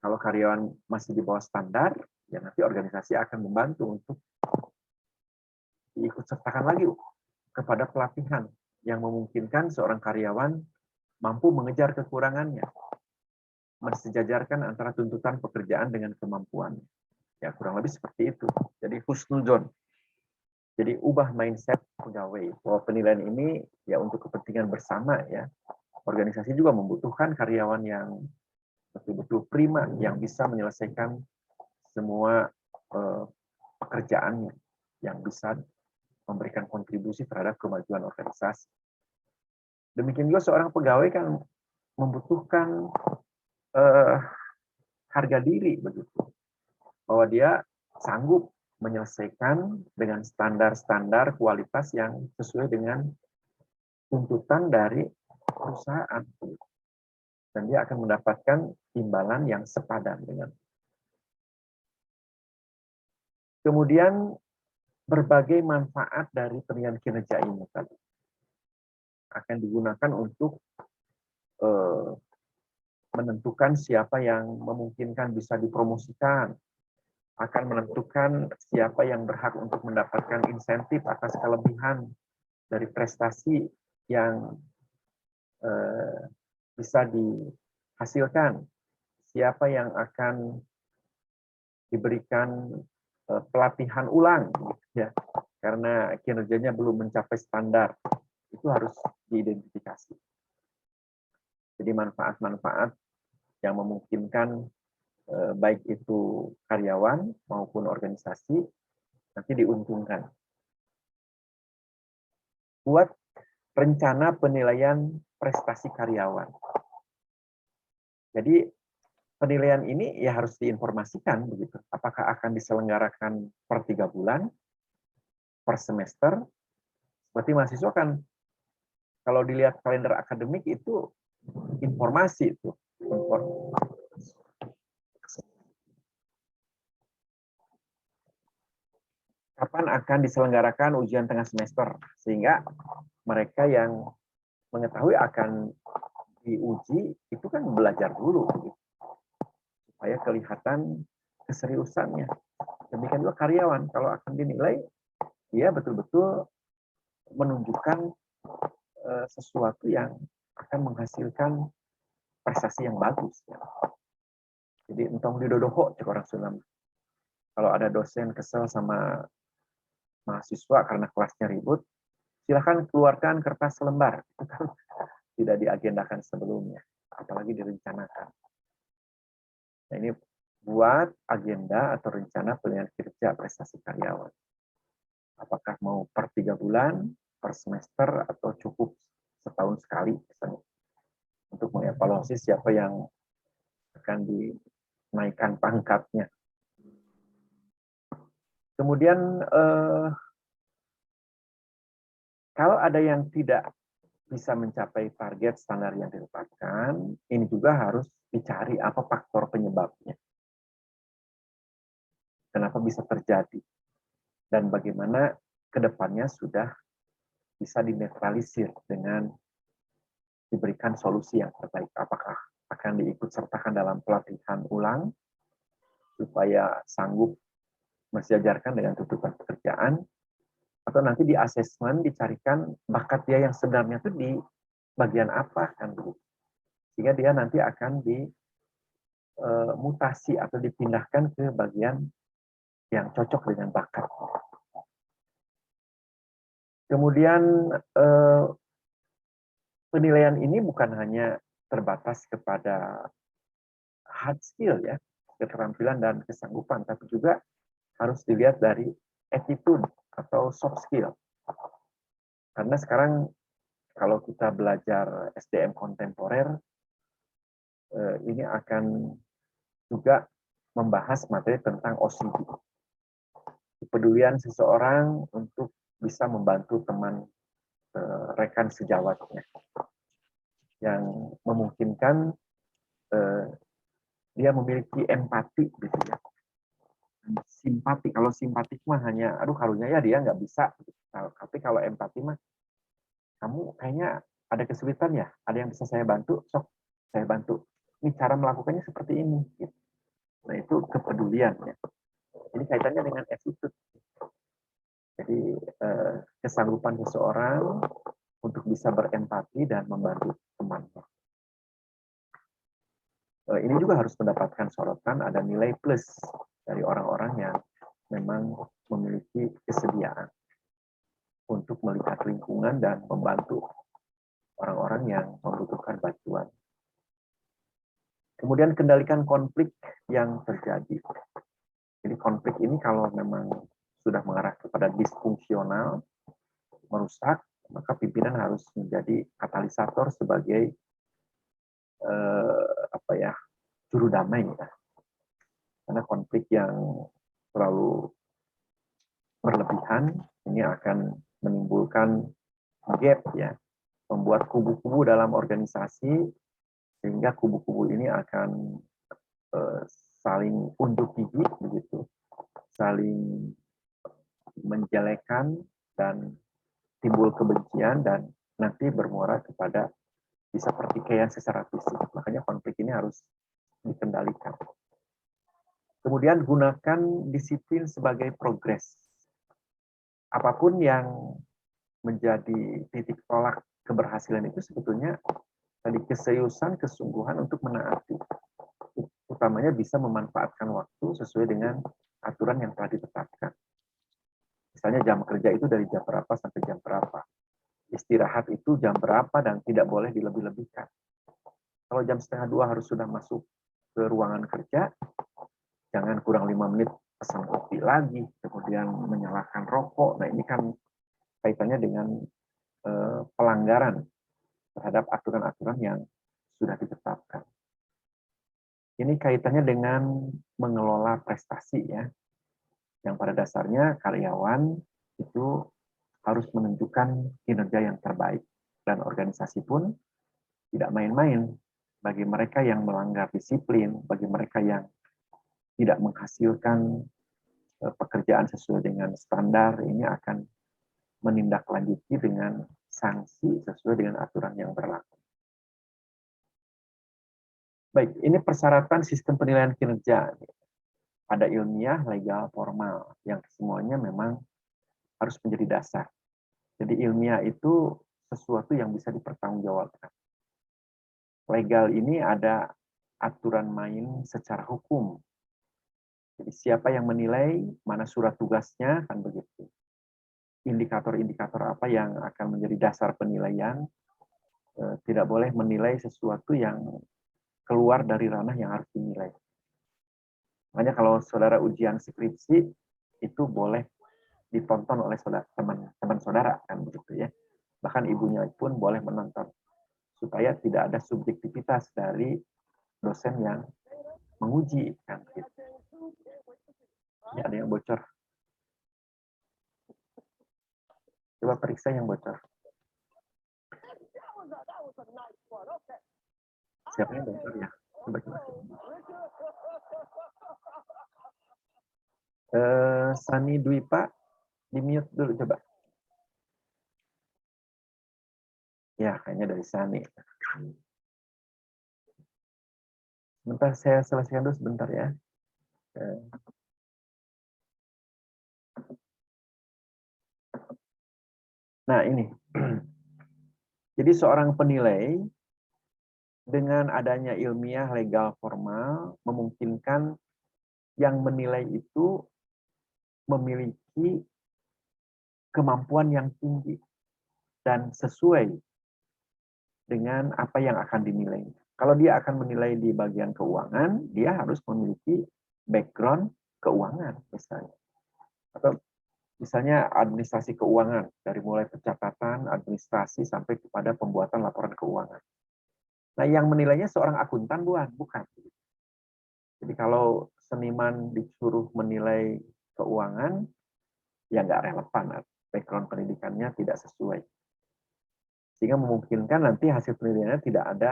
Kalau karyawan masih di bawah standar, ya nanti organisasi akan membantu untuk diikut sertakan lagi kepada pelatihan yang memungkinkan seorang karyawan mampu mengejar kekurangannya, mensejajarkan antara tuntutan pekerjaan dengan kemampuannya. Ya, kurang lebih seperti itu. Jadi husnuzon. Jadi ubah mindset pegawai bahwa penilaian ini ya untuk kepentingan bersama ya. Organisasi juga membutuhkan karyawan yang betul-betul prima yang bisa menyelesaikan semua pekerjaannya, yang bisa memberikan kontribusi terhadap kemajuan organisasi. Demikian juga seorang pegawai kan membutuhkan harga diri begitu. bahwa dia sanggup menyelesaikan dengan standar-standar kualitas yang sesuai dengan tuntutan dari perusahaan. Dan dia akan mendapatkan imbalan yang sepadan dengan. Kemudian berbagai manfaat dari penilaian kinerja ini tadi akan digunakan untuk menentukan siapa yang memungkinkan bisa dipromosikan, akan menentukan siapa yang berhak untuk mendapatkan insentif atas kelebihan dari prestasi yang bisa dihasilkan, siapa yang akan diberikan pelatihan ulang, ya, karena kinerjanya belum mencapai standar, itu harus diidentifikasi. Jadi manfaat-manfaat yang memungkinkan baik itu karyawan maupun organisasi nanti diuntungkan. Buat rencana penilaian prestasi karyawan. Jadi penilaian ini ya harus diinformasikan begitu. Apakah akan diselenggarakan per 3 bulan, per semester? Berarti mahasiswa kan kalau dilihat kalender akademik itu informasi itu. Kapan akan diselenggarakan ujian tengah semester, sehingga mereka yang mengetahui akan diuji itu kan belajar dulu gitu, supaya kelihatan keseriusannya. Demikian juga karyawan, kalau akan dinilai dia betul-betul menunjukkan sesuatu yang akan menghasilkan prestasi yang bagus. Jadi entong didodoho cek orang Sunda. Kalau ada dosen kesel sama mahasiswa karena kelasnya ribut, silakan keluarkan kertas selembar. Itu kan tidak diagendakan sebelumnya, apalagi direncanakan. Nah, ini buat agenda atau rencana penilaian kinerja prestasi karyawan. Apakah mau per 3 bulan, per semester, atau cukup setahun sekali misalnya, untuk mengevaluasi siapa yang akan dinaikkan pangkatnya. Kemudian kalau ada yang tidak bisa mencapai target standar yang ditetapkan, ini juga harus dicari apa faktor penyebabnya. Kenapa bisa terjadi? Dan bagaimana ke depannya sudah bisa dinetralisir dengan diberikan solusi yang terbaik. Apakah akan diikut sertakan dalam pelatihan ulang supaya sanggup mensejajarkan dengan tuntutan pekerjaan, atau nanti di asesmen dicarikan bakat dia yang sebenarnya itu di bagian apa kan begitu, sehingga dia nanti akan dimutasi atau dipindahkan ke bagian yang cocok dengan bakat. Kemudian penilaian ini bukan hanya terbatas kepada hard skill ya, keterampilan dan kesanggupan, tapi juga harus dilihat dari attitude atau soft skill. Karena sekarang kalau kita belajar SDM kontemporer, ini akan juga membahas materi tentang OCD. Kepedulian seseorang untuk bisa membantu teman rekan sejawatnya, yang memungkinkan dia memiliki empati gitu ya. Simpati, kalau simpatik mah hanya aduh karunya ya dia nggak bisa. Tapi kalau empati mah kamu kayaknya ada kesulitan ya, ada yang bisa saya bantu, sok saya bantu. Ini cara melakukannya seperti ini. Gitu. Nah itu kepedulian ya. Ini kaitannya dengan attitude. Jadi kesanggupan seseorang untuk bisa berempati dan membantu temannya. Ini juga harus mendapatkan sorotan, ada nilai plus dari orang-orang yang memang memiliki kesediaan untuk melihat lingkungan dan membantu orang-orang yang membutuhkan bantuan. Kemudian kendalikan konflik yang terjadi. Jadi konflik ini kalau memang sudah mengarah kepada disfungsional, merusak, maka pimpinan harus menjadi katalisator sebagai juru damai. Ya. Karena konflik yang terlalu berlebihan ini akan menimbulkan gap ya, membuat kubu-kubu dalam organisasi sehingga kubu-kubu ini akan saling unjuk gigi begitu, saling menjelekan dan timbul kebencian dan nanti bermuara kepada bisa pertikaian secara fisik. Makanya konflik ini harus dikendalikan. Kemudian gunakan disiplin sebagai progres. Apapun yang menjadi titik tolak keberhasilan itu sebetulnya tadi keseriusan, kesungguhan untuk menaati. Utamanya bisa memanfaatkan waktu sesuai dengan aturan yang telah ditetapkan. Misalnya jam kerja itu dari jam berapa sampai jam berapa. Istirahat itu jam berapa dan tidak boleh dilebih-lebihkan. Kalau jam 1:30 harus sudah masuk ke ruangan kerja, jangan kurang 5 menit pesan kopi lagi, kemudian menyalakan rokok. Nah ini kan kaitannya dengan pelanggaran terhadap aturan-aturan yang sudah ditetapkan. Ini kaitannya dengan mengelola prestasi ya, yang pada dasarnya karyawan itu harus menunjukkan kinerja yang terbaik dan organisasi pun tidak main-main. Bagi mereka yang melanggar disiplin, bagi mereka yang tidak menghasilkan pekerjaan sesuai dengan standar, ini akan menindaklanjuti dengan sanksi sesuai dengan aturan yang berlaku. Baik, ini persyaratan sistem penilaian kinerja. Ada ilmiah, legal, formal, yang semuanya memang harus menjadi dasar. Jadi ilmiah itu sesuatu yang bisa dipertanggungjawabkan. Legal ini ada aturan main secara hukum. Jadi siapa yang menilai, mana surat tugasnya, kan begitu. Indikator-indikator apa yang akan menjadi dasar penilaian, tidak boleh menilai sesuatu yang keluar dari ranah yang harus dinilai. Makanya kalau saudara ujian skripsi, itu boleh ditonton oleh teman saudara, kan begitu ya. Bahkan ibunya pun boleh menonton, supaya tidak ada subjektivitas dari dosen yang menguji, kan gitu. Ini ada yang bocor. Coba periksa yang bocor. Siapa yang bocor ya? Coba. Sani Dwipa, di-mute dulu coba. Ya, kayaknya dari Sani. Sebentar, saya selesaikan dulu sebentar ya. Nah, ini. Jadi seorang penilai dengan adanya ilmiah, legal, formal, memungkinkan yang menilai itu memiliki kemampuan yang tinggi dan sesuai dengan apa yang akan dinilai. Kalau dia akan menilai di bagian keuangan, dia harus memiliki background keuangan misalnya. Atau misalnya administrasi keuangan, dari mulai pencatatan, administrasi, sampai kepada pembuatan laporan keuangan. Nah, yang menilainya seorang akuntan bukan. Jadi kalau seniman disuruh menilai keuangan, ya nggak relevan, background pendidikannya tidak sesuai. Sehingga memungkinkan nanti hasil penilaiannya tidak ada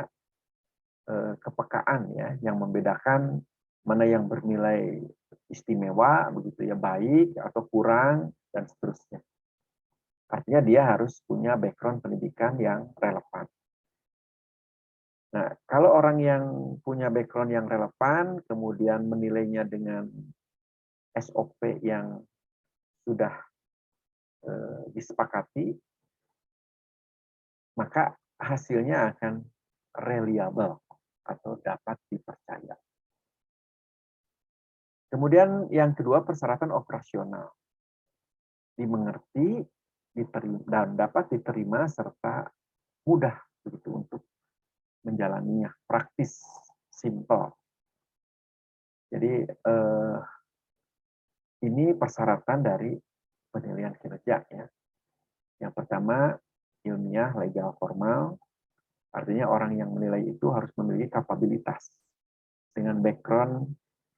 kepekaan ya, yang membedakan mana yang bernilai istimewa, begitu ya, baik atau kurang, dan seterusnya. Artinya dia harus punya background pendidikan yang relevan. Nah, kalau orang yang punya background yang relevan, kemudian menilainya dengan SOP yang sudah disepakati, maka hasilnya akan reliable atau dapat dipercaya. Kemudian yang kedua, persyaratan operasional. Dimengerti, dan dapat diterima serta mudah begitu untuk menjalaninya, praktis, simple. Jadi ini persyaratan dari penilaian kinerja ya. Yang pertama, ilmiah, legal, formal. Artinya orang yang menilai itu harus memiliki kapabilitas dengan background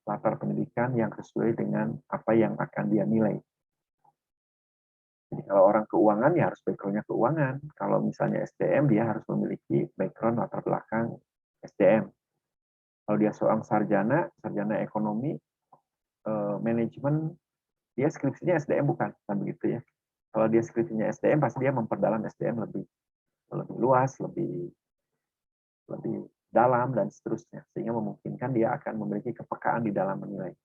latar pendidikan yang sesuai dengan apa yang akan dia nilai. Jadi kalau orang keuangan ya harus background-nya keuangan. Kalau misalnya SDM dia harus memiliki background latar belakang SDM. Kalau dia seorang sarjana ekonomi, manajemen, dia skripsinya SDM bukan begitu ya. Kalau dia skripsinya SDM pasti dia memperdalam SDM lebih luas, lebih dalam dan seterusnya, sehingga memungkinkan dia akan memiliki kepekaan di dalam menilai.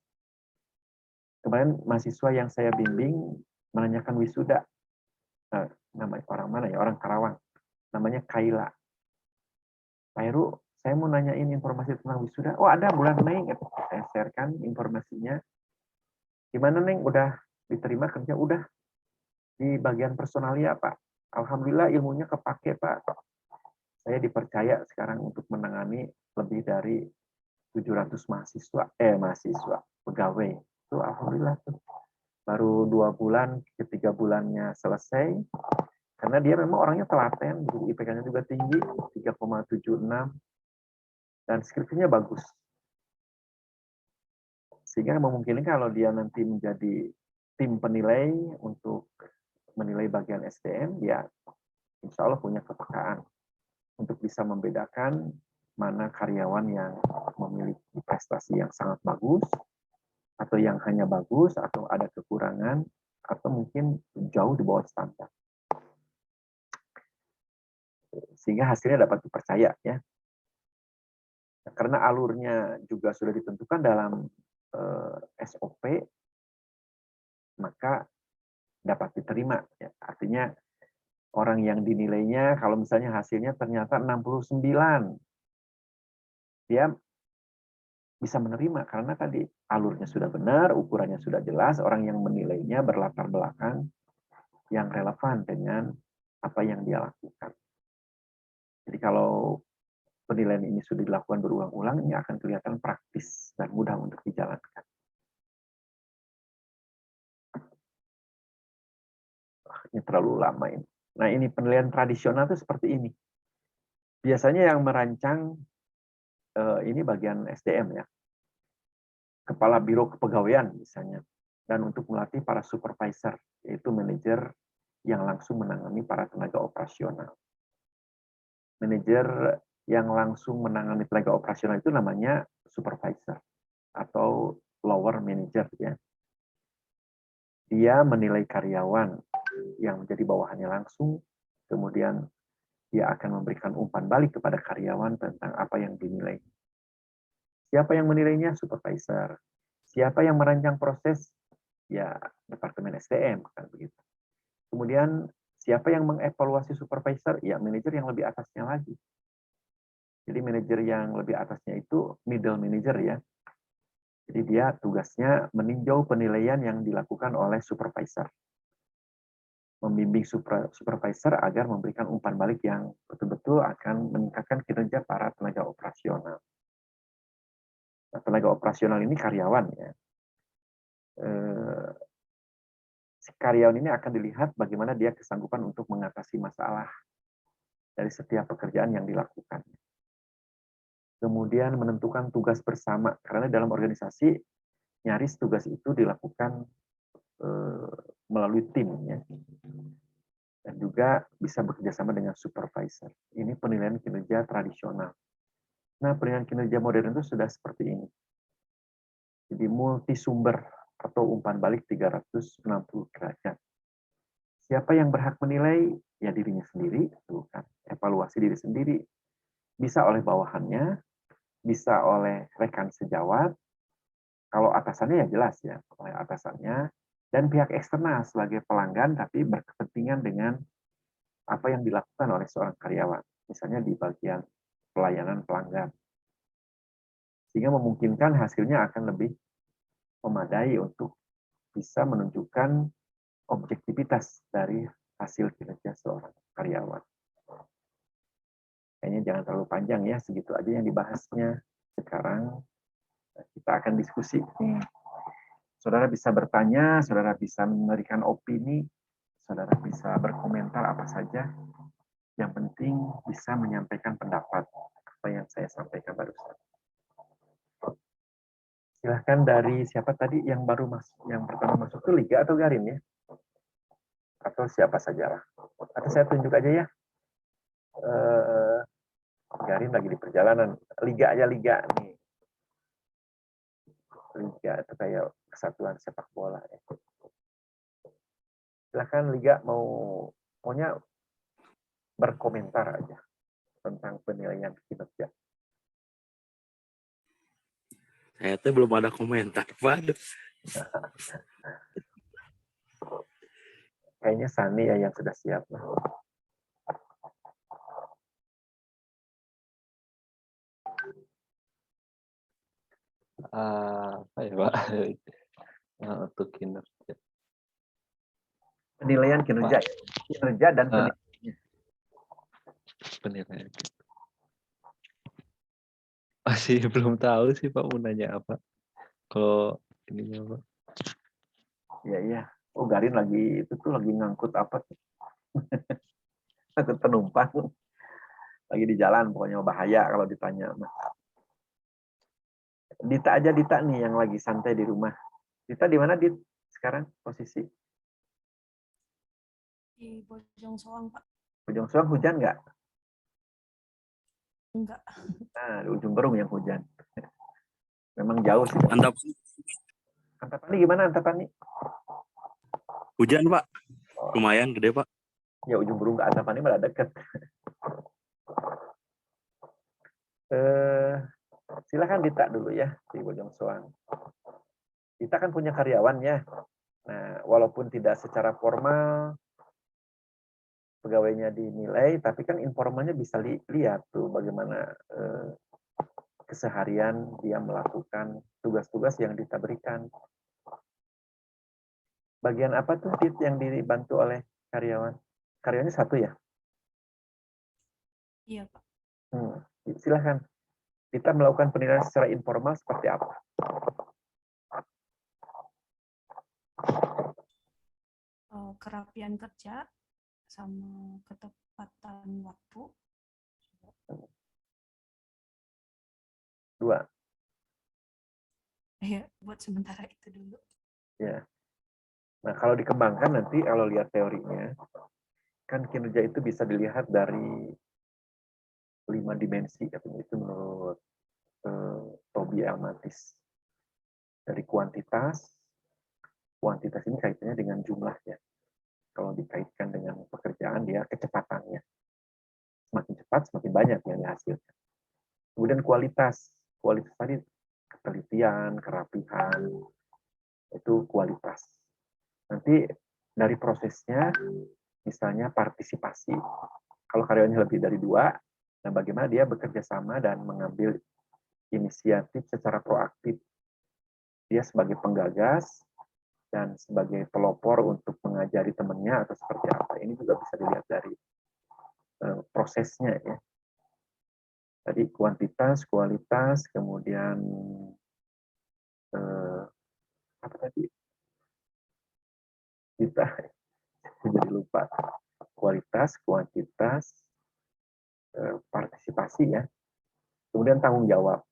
Kemarin mahasiswa yang saya bimbing menanyakan wisuda, nama orang mana ya, orang Karawang, namanya Kaila. Pak Heru, saya mau nanyain informasi tentang wisuda. Oh ada, bulan Mei, saya sharekan informasinya. Gimana Neng, udah diterima kerja? Udah, di bagian personalia Pak. Alhamdulillah ilmunya kepake Pak. Saya dipercaya sekarang untuk menangani lebih dari 700 mahasiswa pegawai. Itu alhamdulillah tuh. Baru 2 bulan, 3 bulannya selesai. Karena dia memang orangnya telaten, IPK-nya juga tinggi, 3,76, dan skripsinya bagus. Sehingga memungkinkan kalau dia nanti menjadi tim penilai untuk menilai bagian SDM, ya insya Allah punya kepekaan untuk bisa membedakan mana karyawan yang memiliki prestasi yang sangat bagus, atau yang hanya bagus, atau ada kekurangan, atau mungkin jauh di bawah standar. Sehingga hasilnya dapat dipercaya ya. Karena alurnya juga sudah ditentukan dalam SOP, maka dapat diterima. Ya. Artinya orang yang dinilainya, kalau misalnya hasilnya ternyata 69, dia bisa menerima karena tadi alurnya sudah benar, ukurannya sudah jelas, orang yang menilainya berlatar belakang yang relevan dengan apa yang dia lakukan. Jadi kalau penilaian ini sudah dilakukan berulang-ulang, ini akan kelihatan praktis dan mudah untuk dijalankan. Ini terlalu lama ini. Nah ini penilaian tradisional itu seperti ini. Biasanya yang merancang ini bagian SDM ya, kepala biro kepegawaian misalnya, dan untuk melatih para supervisor, yaitu manajer yang langsung menangani para tenaga operasional. Manajer yang langsung menangani tenaga operasional itu namanya supervisor atau lower manager ya. Dia menilai karyawan yang menjadi bawahannya langsung, kemudian dia akan memberikan umpan balik kepada karyawan tentang apa yang dinilai. Siapa yang menilainya? Supervisor. Siapa yang merancang proses? Ya, Departemen SDM, kan begitu. Kemudian, siapa yang mengevaluasi supervisor? Ya, manajer yang lebih atasnya lagi. Jadi, manajer yang lebih atasnya itu middle manager ya. Jadi, dia tugasnya meninjau penilaian yang dilakukan oleh supervisor. Membimbing supervisor agar memberikan umpan balik yang betul-betul akan meningkatkan kinerja para tenaga operasional. Nah, tenaga operasional ini karyawan ya. Si karyawan ini akan dilihat bagaimana dia kesanggupan untuk mengatasi masalah dari setiap pekerjaan yang dilakukan. Kemudian menentukan tugas bersama, karena dalam organisasi nyaris tugas itu dilakukan melalui tim ya. Dan juga bisa bekerja sama dengan supervisor. Ini penilaian kinerja tradisional. Nah, penilaian kinerja modern itu sudah seperti ini. Jadi multi sumber atau umpan balik 360 derajat. Siapa yang berhak menilai? Ya dirinya sendiri, bukan evaluasi diri sendiri. Bisa oleh bawahannya, bisa oleh rekan sejawat. Kalau atasannya ya jelas ya, oleh atasannya, dan pihak eksternal sebagai pelanggan tapi berkepentingan dengan apa yang dilakukan oleh seorang karyawan. Misalnya di bagian pelayanan pelanggan. Sehingga memungkinkan hasilnya akan lebih memadai untuk bisa menunjukkan objektivitas dari hasil kinerja seorang karyawan. Kayaknya jangan terlalu panjang ya, segitu aja yang dibahasnya. Sekarang kita akan diskusi. Saudara bisa bertanya, saudara bisa memberikan opini, saudara bisa berkomentar apa saja. Yang penting bisa menyampaikan pendapat apa yang saya sampaikan barusan. Silahkan. Silahkan dari siapa tadi yang baru masuk, yang pertama masuk itu Liga atau Garin ya? Atau siapa saja lah. Atau saya tunjuk aja ya. Garin lagi di perjalanan. Liga aja Liga nih. Liga itu kayak kesatuan sepak bola ya. Silahkan Liga maunya berkomentar aja tentang penilaian kinerja. Saya tuh belum ada komentar, Pak. Kayaknya Sani ya yang sudah siap. Apa ya Pak? Untuk kinerja. Penilaian kinerja, ya. Kinerja dan penilaian. Masih belum tahu sih Pak mau nanya apa. Kalau ininya Pak. Iya. Oh, Garin lagi itu tuh lagi ngangkut apa tuh? Ngangkut penumpang. Lagi di jalan, pokoknya bahaya kalau ditanya. Dita aja, Dita nih yang lagi santai di rumah. Dita di mana, Dit? Sekarang posisi? Di Bojong Soang, Pak. Bojong Soang hujan nggak? Enggak. Nah, di Ujung Berung yang hujan. Memang jauh sih. Antapani gimana, Antapani? Hujan, Pak. Lumayan gede, Pak. Ya, Ujung Berung ke Antapani malah deket. Silakan Dita dulu ya di Bojong Soang. Dita kan punya karyawannya. Nah, walaupun tidak secara formal pegawainya dinilai, tapi kan informalnya bisa lihat tuh bagaimana keseharian dia melakukan tugas-tugas yang Dita berikan. Bagian apa tuh Dit yang dibantu oleh karyawan? Karyawannya satu ya? Iya, Pak. Silakan. Kita melakukan penilaian secara informal seperti apa? Kerapian kerja sama ketepatan waktu. 2. Ya, buat sementara itu dulu. Ya. Nah, kalau dikembangkan nanti kalau lihat teorinya, kan kinerja itu bisa dilihat dari 5 dimensi, katanya itu menurut Toby Elmatis. Dari kuantitas ini kaitannya dengan jumlahnya. Kalau dikaitkan dengan pekerjaan, dia kecepatannya. Semakin cepat, semakin banyak yang dihasilkan. Kemudian kualitas tadi ketelitian, kerapihan, itu kualitas. Nanti dari prosesnya, misalnya partisipasi. Kalau karyawannya lebih dari 2, nah bagaimana dia bekerja sama dan mengambil inisiatif secara proaktif. Dia sebagai penggagas dan sebagai pelopor untuk mengajari temannya atau seperti apa. Ini juga bisa dilihat dari prosesnya ya. Tadi kuantitas, kualitas, kemudian apa tadi? Kita jadi lupa. Kualitas, kuantitas, partisipasi ya. Kemudian tanggung jawab.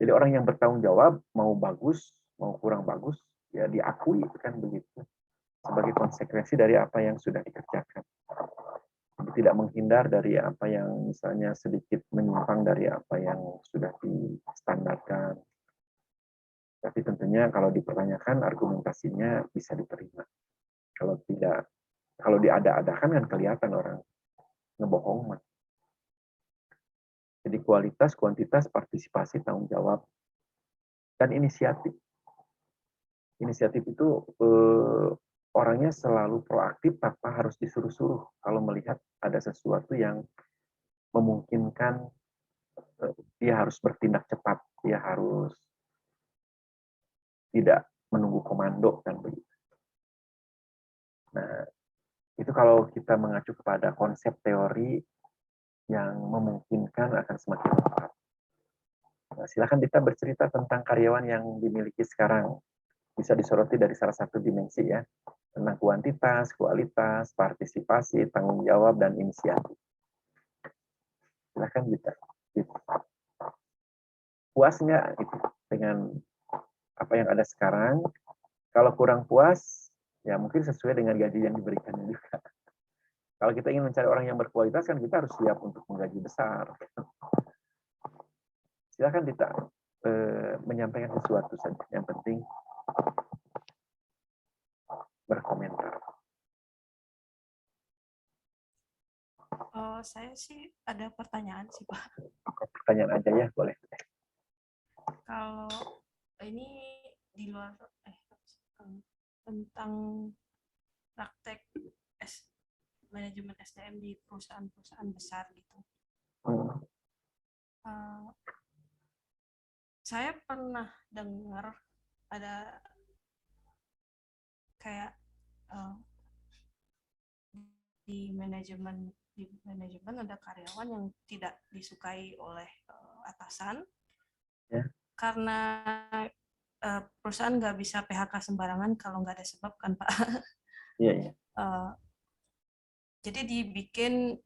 Jadi orang yang bertanggung jawab mau bagus, mau kurang bagus, ya diakui kan begitu. Sebagai konsekuensi dari apa yang sudah dikerjakan. Jadi tidak menghindar dari apa yang misalnya sedikit menyimpang dari apa yang sudah distandarkan. Tapi tentunya kalau dipertanyakan argumentasinya bisa diterima. Kalau tidak, kalau diada-adakan kan kelihatan orang ngebohong. Jadi kualitas, kuantitas, partisipasi, tanggung jawab, dan inisiatif. Inisiatif itu orangnya selalu proaktif tanpa harus disuruh-suruh. Kalau melihat ada sesuatu yang memungkinkan dia harus bertindak cepat, dia harus tidak menunggu komando kan begitu. Nah, itu kalau kita mengacu kepada konsep teori yang memungkinkan akan semakin tepat. Nah, silakan kita bercerita tentang karyawan yang dimiliki sekarang. Bisa disoroti dari salah satu dimensi ya, tentang kuantitas, kualitas, partisipasi, tanggung jawab, dan inisiatif. Silakan kita. Puas nggak gitu, dengan apa yang ada sekarang. Kalau kurang puas, ya mungkin sesuai dengan gaji yang diberikan juga. Kalau kita ingin mencari orang yang berkualitas, kan kita harus siap untuk menggaji besar. Silakan kita menyampaikan sesuatu saja. Yang penting berkomentar. Saya sih ada pertanyaan sih Pak. Pertanyaan aja ya, boleh. Kalau ini di luar tentang praktek manajemen SDM di perusahaan-perusahaan besar gitu. Saya pernah dengar ada kayak di manajemen ada karyawan yang tidak disukai oleh atasan Ya. karena perusahaan nggak bisa PHK sembarangan kalau nggak ada sebab kan Pak. Iya, iya. Jadi dibikin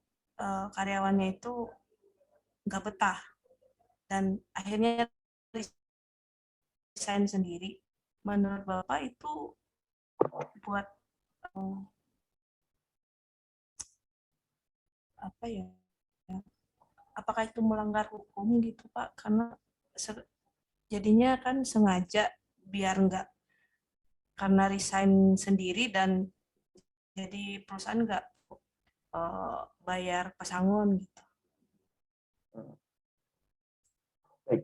karyawannya itu nggak betah dan akhirnya resign sendiri. Menurut Bapak itu buat apa ya? Apakah itu melanggar hukum gitu Pak? Karena jadinya kan sengaja biar nggak, karena resign sendiri dan jadi perusahaan nggak bayar pesangon gitu. Baik.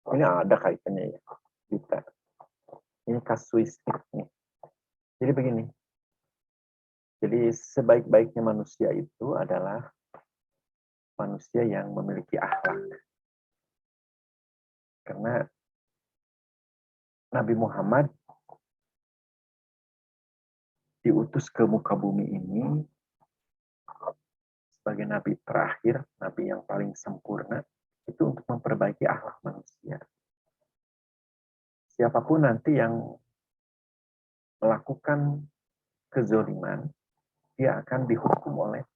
Ini ada kaitannya ya, kita. Ini kasuistik nih. Jadi begini. Jadi sebaik-baiknya manusia itu adalah manusia yang memiliki akhlak. Karena Nabi Muhammad diutus ke muka bumi ini sebagai nabi terakhir, nabi yang paling sempurna, itu untuk memperbaiki akhlak manusia. Siapapun nanti yang melakukan kezoliman, dia akan dihukum oleh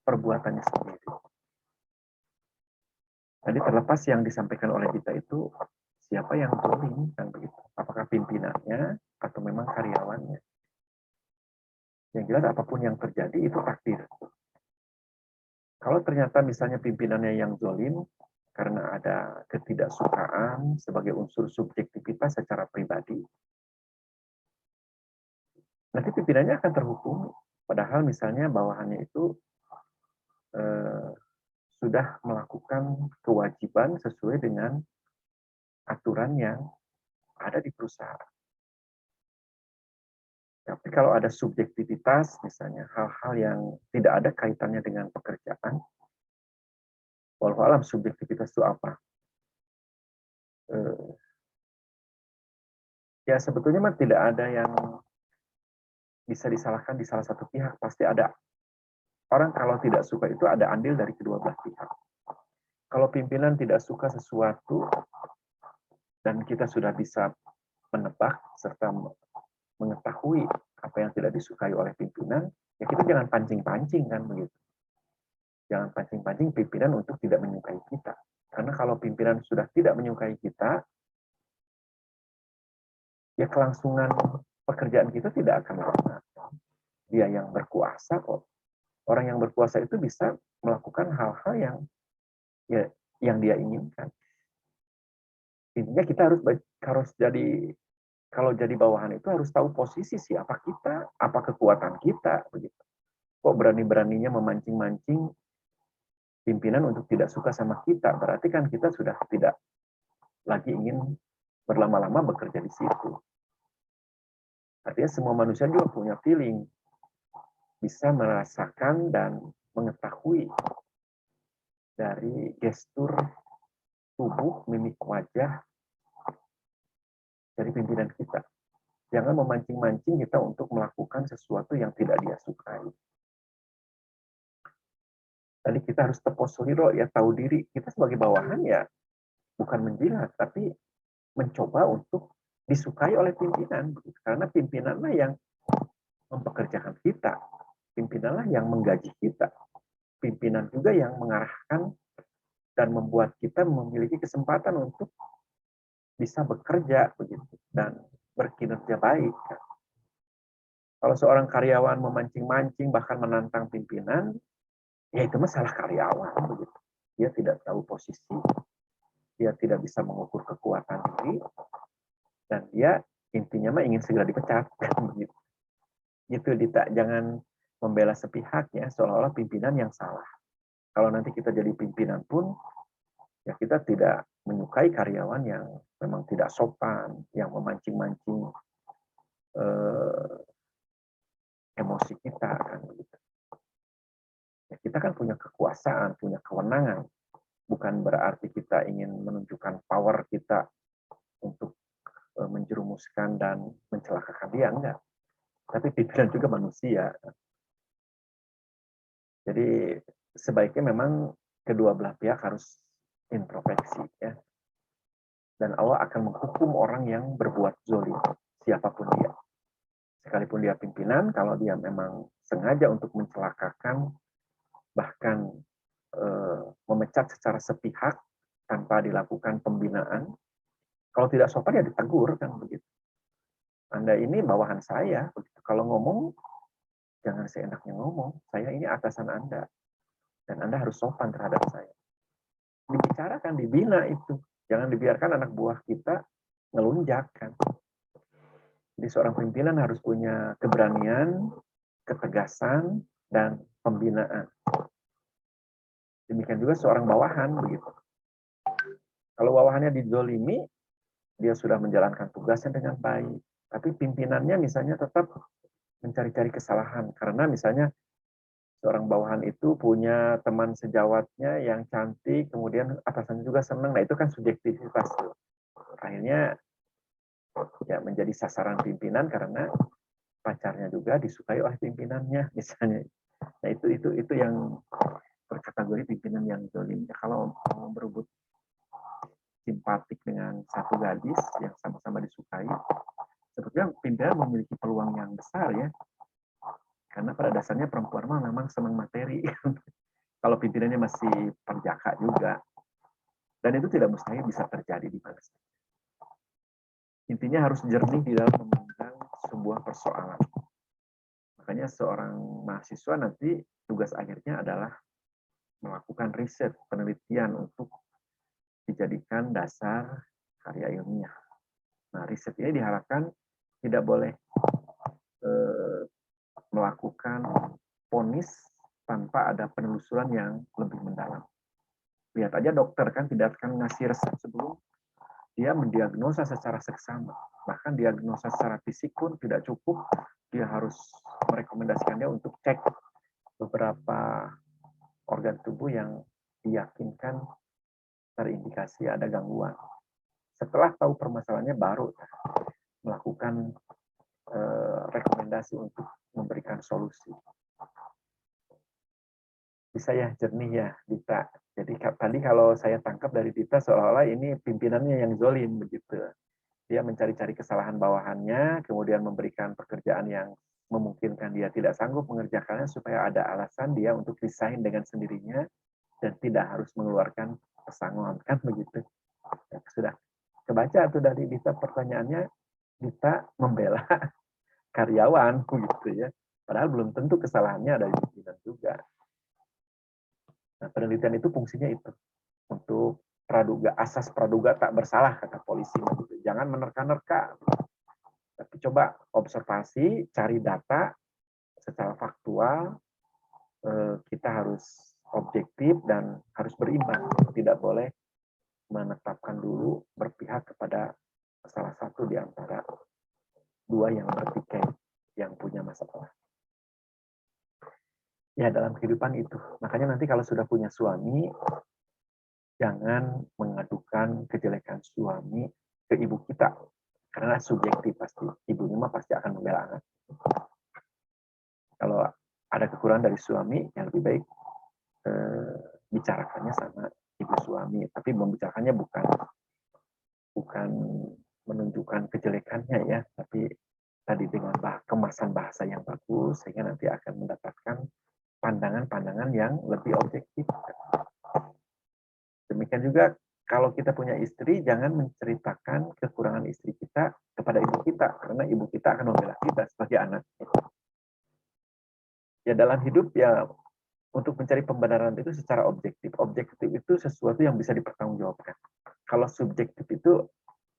perbuatannya sendiri. Jadi terlepas yang disampaikan oleh kita itu, siapa yang zolim, kan begitu. Apakah pimpinannya atau memang karyawannya. Yang jelas apapun yang terjadi itu takdir. Kalau ternyata misalnya pimpinannya yang zolim, karena ada ketidaksukaan sebagai unsur subjektivitas secara pribadi, nanti pimpinannya akan terhukum. Padahal misalnya bawahannya itu sudah melakukan kewajiban sesuai dengan aturan yang ada di perusahaan. Tapi kalau ada subjektivitas, misalnya hal-hal yang tidak ada kaitannya dengan pekerjaan, walau alam subjektivitas itu apa? Ya sebetulnya mah tidak ada yang bisa disalahkan di salah satu pihak. Pasti ada orang kalau tidak suka itu ada andil dari kedua belah pihak. Kalau pimpinan tidak suka sesuatu dan kita sudah bisa menebak serta mengetahui apa yang tidak disukai oleh pimpinan, ya kita jangan pancing-pancing kan begitu. Jangan pancing-pancing pimpinan untuk tidak menyukai kita. Karena kalau pimpinan sudah tidak menyukai kita, ya kelangsungan pekerjaan kita tidak akan lama. Dia yang berkuasa kok. Orang yang berkuasa itu bisa melakukan hal-hal yang dia inginkan. Intinya kita harus jadi, kalau jadi bawahan itu harus tahu posisi siapa kita, apa kekuatan kita begitu. Kok berani-beraninya memancing-mancing pimpinan untuk tidak suka sama kita, berarti kan kita sudah tidak lagi ingin berlama-lama bekerja di situ. Artinya semua manusia juga punya feeling, bisa merasakan dan mengetahui dari gestur tubuh, mimik wajah dari pimpinan kita. Jangan memancing-mancing kita untuk melakukan sesuatu yang tidak dia sukai. Tadi kita harus teposoliro, ya tahu diri. Kita sebagai bawahan ya bukan menjilat, tapi mencoba untuk disukai oleh pimpinan. Karena pimpinanlah yang mempekerjakan kita. Pimpinanlah yang menggaji kita. Pimpinan juga yang mengarahkan dan membuat kita memiliki kesempatan untuk bisa bekerja begitu dan berkinerja baik. Kalau seorang karyawan memancing-mancing bahkan menantang pimpinan, ya itu masalah karyawan begitu. Dia tidak tahu posisi, dia tidak bisa mengukur kekuatan diri, dan dia intinya mah ingin segera dipecat begitu. Gitu Dita, jangan membela sepihak ya, seolah-olah pimpinan yang salah. Kalau nanti kita jadi pimpinan pun, ya kita tidak menyukai karyawan yang memang tidak sopan, yang memancing-mancing emosi kita kan begitu. Ya, kita kan punya kekuasaan, punya kewenangan. Bukan berarti kita ingin menunjukkan power kita untuk menjerumuskan dan mencelakakan dia, enggak. Tapi pimpinan juga manusia. Jadi sebaiknya memang kedua belah pihak harus introspeksi ya. Dan Allah akan menghukum orang yang berbuat zalim, siapapun dia. Sekalipun dia pimpinan, kalau dia memang sengaja untuk mencelakakan, bahkan memecat secara sepihak tanpa dilakukan pembinaan, kalau tidak sopan ya ditegur kan begitu. Anda ini bawahan saya, begitu. Kalau ngomong jangan seenaknya ngomong. Saya ini atasan Anda dan Anda harus sopan terhadap saya. Dibicarakan, dibina itu. Jangan dibiarkan anak buah kita ngelunjak kan. Jadi seorang pimpinan harus punya keberanian, ketegasan, dan pembinaan. Demikian juga seorang bawahan begitu. Kalau bawahannya dizolimi, dia sudah menjalankan tugasnya dengan baik. Tapi pimpinannya misalnya tetap mencari-cari kesalahan. Karena misalnya seorang bawahan itu punya teman sejawatnya yang cantik, kemudian atasannya juga senang. Nah itu kan subjektivitas. Akhirnya ya menjadi sasaran pimpinan karena pacarnya juga disukai oleh pimpinannya misalnya. Nah itu yang berkategori pimpinan yang zalim. Ya, kalau mau berebut simpatik dengan satu gadis yang sama-sama disukai, sebetulnya pimpinan memiliki peluang yang besar ya. Karena pada dasarnya perempuan memang senang materi. Kalau pimpinannya masih perjaka juga. Dan itu tidak mustahil bisa terjadi di mana saja. Intinya harus jernih di dalam memandang sebuah persoalan. Makanya seorang mahasiswa nanti tugas akhirnya adalah melakukan riset, penelitian untuk dijadikan dasar karya ilmiah. Nah, riset ini diharapkan tidak boleh melakukan vonis tanpa ada penelusuran yang lebih mendalam. Lihat aja dokter kan tidak akan ngasih resep sebelum dia mendiagnosa secara seksama. Bahkan diagnosa secara fisik pun tidak cukup. Dia harus merekomendasikan dia untuk cek beberapa organ tubuh yang diyakinkan terindikasi ada gangguan. Setelah tahu permasalahannya baru melakukan rekomendasi untuk memberikan solusi. Bisa ya jernih ya Dita. Jadi tadi kalau saya tangkap dari Dita seolah-olah ini pimpinannya yang zolim begitu. Dia mencari-cari kesalahan bawahannya, kemudian memberikan pekerjaan yang memungkinkan dia tidak sanggup mengerjakannya supaya ada alasan dia untuk resign dengan sendirinya dan tidak harus mengeluarkan pesangon kan begitu. Ya, sudah kebaca tuh dari Dita pertanyaannya, Dita membela karyawan gitu ya. Padahal belum tentu kesalahannya ada di pimpinan juga. Nah, penelitian itu fungsinya itu untuk praduga, asas praduga tak bersalah kata polisi gitu. Jangan menerka-nerka. Tapi coba observasi, cari data secara faktual. Kita harus objektif dan harus berimbang. Tidak boleh menetapkan dulu berpihak kepada salah satu di antara dua yang bertikai yang punya masalah. Ya dalam kehidupan itu. Makanya nanti kalau sudah punya suami, jangan mengadukan kejelekan suami ke ibu kita. Karena subjektif pasti. Ibunya mah pasti akan membela anak. Kalau ada kekurangan dari suami, yang lebih baik bicarakannya sama ibu suami. Tapi membicarakannya bukan menunjukkan kejelekannya ya, tapi tadi dengan kemasan bahasa yang bagus, sehingga nanti akan mendapatkan pandangan-pandangan yang lebih objektif. Demikian juga kalau kita punya istri, jangan menceritakan kekurangan istri kita kepada ibu kita, karena ibu kita akan membela kita sebagai anak. Ya dalam hidup ya untuk mencari pembenaran itu secara objektif. Objektif itu sesuatu yang bisa dipertanggungjawabkan. Kalau subjektif itu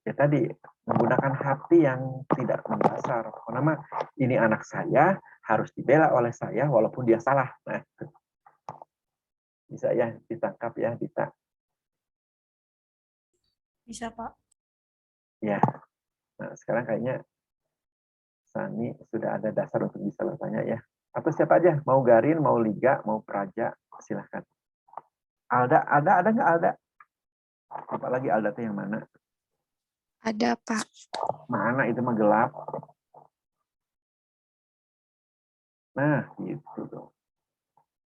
ya tadi menggunakan hati yang tidak mendasar. Nama ini anak saya harus dibela oleh saya walaupun dia salah. Nah, itu. Bisa ya ditangkap ya Dita. Bisa, Pak. Ya. Nah, sekarang kayaknya Sani sudah ada dasar untuk bisa bertanya ya. Atau siapa aja, mau Garin, mau Liga, mau Praja, silahkan. Alda, ada nggak Alda? Apalagi Alda itu yang mana? Ada, Pak. Mana itu mah gelap. Nah, gitu dong.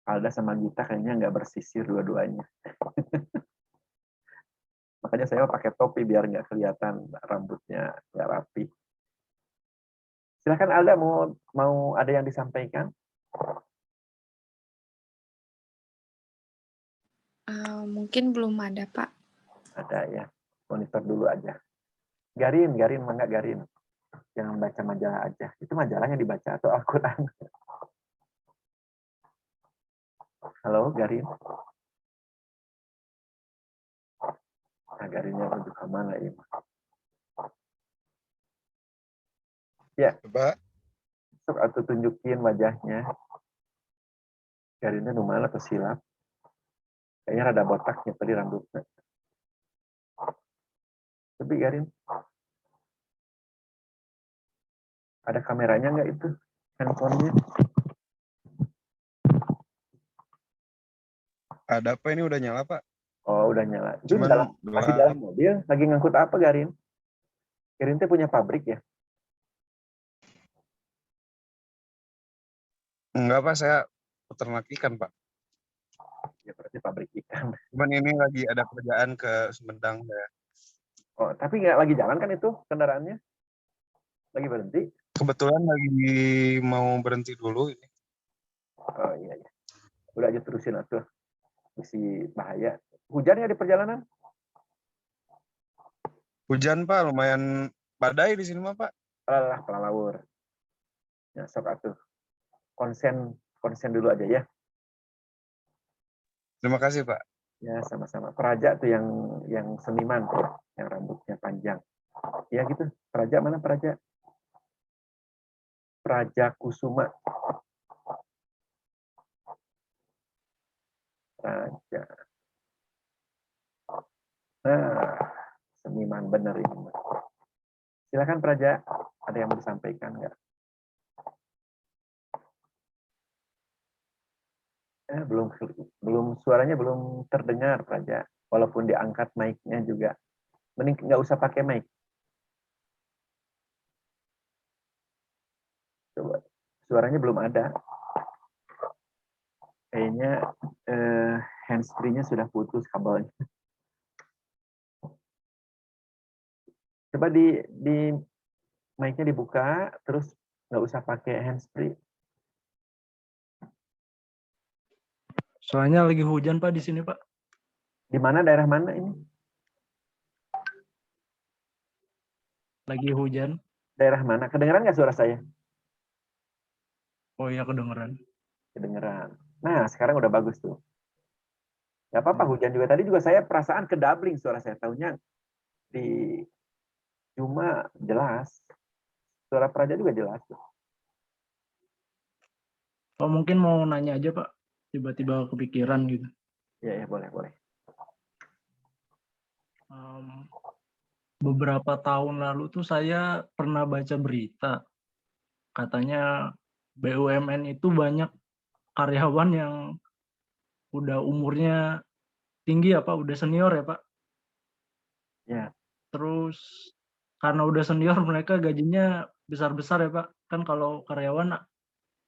Alda sama Gita kayaknya nggak bersisir dua-duanya. Makanya saya pakai topi biar nggak kelihatan rambutnya nggak rapi. Silahkan Alda, mau ada yang disampaikan? Mungkin belum ada, Pak. Ada ya. Monitor dulu aja. Garin, mangga Garin. Jangan baca majalah aja. Itu majalahnya dibaca atau Al-Quran? Halo, Garin. Nah, Garinnya menuju ke mana ini? Ya. Coba. Sok atau tunjukin wajahnya. Garinnya di mana atau silap? Kayaknya rada botaknya tadi rambutnya. Tapi Garin, ada kameranya nggak itu? Handphonenya? Ada apa ini udah nyala, Pak? Oh, udah nyala. Itu Cuman masih dalam mobil, lagi ngangkut apa, Garin? Garin tuh punya pabrik ya? enggak, Pak, saya peternak ikan, Pak. Ya berarti pabrik ikan. Cuman ini lagi ada kerjaan ke Sumedang ya. Oh, tapi nggak lagi jalan kan itu kendaraannya? Lagi berhenti? Kebetulan lagi mau berhenti dulu ini. Oh iya, iya. Udah aja terusin atuh. Mesti bahaya. Hujannya di perjalanan? Hujan, Pak, lumayan badai di sini mah, Pak. Alah, pelalawur. Ya, sok atuh. Konsen dulu aja ya. Terima kasih, Pak. Ya, sama-sama. Praja tuh yang seniman tuh, yang rambutnya panjang. Ya gitu. Praja mana Praja? Praja Kusuma. Praja. Nah, seniman bener ini. Silakan Praja. Ada yang mau disampaikan nggak? Belum suaranya belum terdengar Praja. Walaupun diangkat mic-nya juga. Mending nggak usah pakai mic. Coba. Suaranya belum ada. Kayaknya handsfree-nya sudah putus kabelnya. Coba di mic-nya dibuka, terus nggak usah pakai handsfree. Soalnya lagi hujan Pak di sini Pak. Di mana, daerah mana ini? Lagi hujan. Daerah mana? Kedengeran nggak suara saya? Oh iya kedengeran. Kedengeran. Nah, sekarang udah bagus tuh. Nggak apa-apa, hujan juga. Tadi juga saya perasaan kedabling suara saya. Tahunya cuma jelas. Suara Praja juga jelas tuh. Oh mungkin mau nanya aja Pak. Tiba-tiba kepikiran gitu. Ya, boleh. Beberapa tahun lalu tuh saya pernah baca berita. Katanya BUMN itu banyak karyawan yang udah umurnya tinggi ya Pak, udah senior ya Pak. Ya. Terus karena udah senior mereka gajinya besar-besar ya Pak. Kan kalau karyawan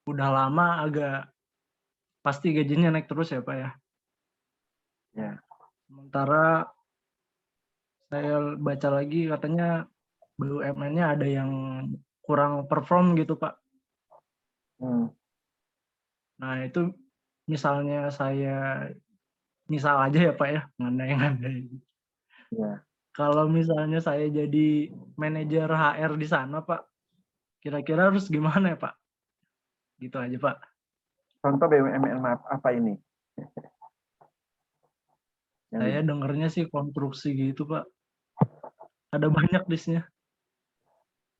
udah lama agak pasti gajinya naik terus ya Pak ya. Ya. Sementara saya baca lagi katanya BUMN-nya ada yang kurang perform gitu Pak. Nah itu misalnya saya misal aja ya Pak ya, ngandai-ngandai. Ya. Kalau misalnya saya jadi manajer HR di sana, Pak, kira-kira harus gimana ya, Pak? Gitu aja, Pak. Contoh BUMN apa ini? Saya dengernya sih konstruksi gitu, Pak. Ada banyak listnya.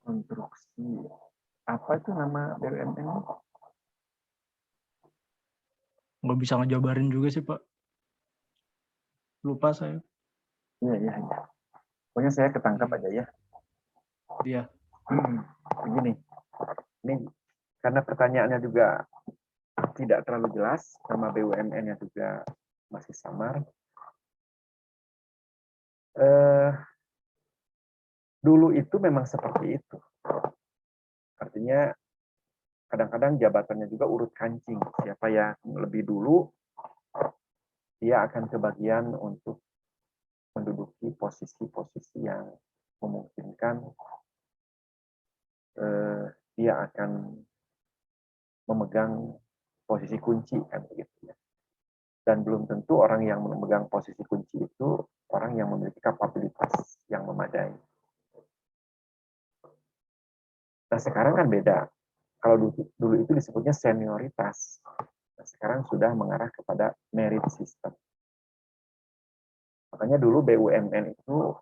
Konstruksi. Apa itu nama BUMN ini? Nggak bisa ngejabarin juga sih, Pak. Lupa saya. Iya. Pokoknya saya ketangkap aja ya. Iya. Begini, ini karena pertanyaannya juga tidak terlalu jelas, nama BUMN-nya juga masih samar. Dulu itu memang seperti itu. Artinya kadang-kadang jabatannya juga urut kancing. Siapa yang lebih dulu, dia akan kebagian untuk menduduki posisi-posisi yang memungkinkan dia akan memegang posisi kunci kan begitu ya. Dan belum tentu orang yang memegang posisi kunci itu orang yang memiliki kapabilitas yang memadai. Nah sekarang kan beda. Kalau dulu itu disebutnya senioritas. Nah, sekarang sudah mengarah kepada merit system. Makanya dulu BUMN itu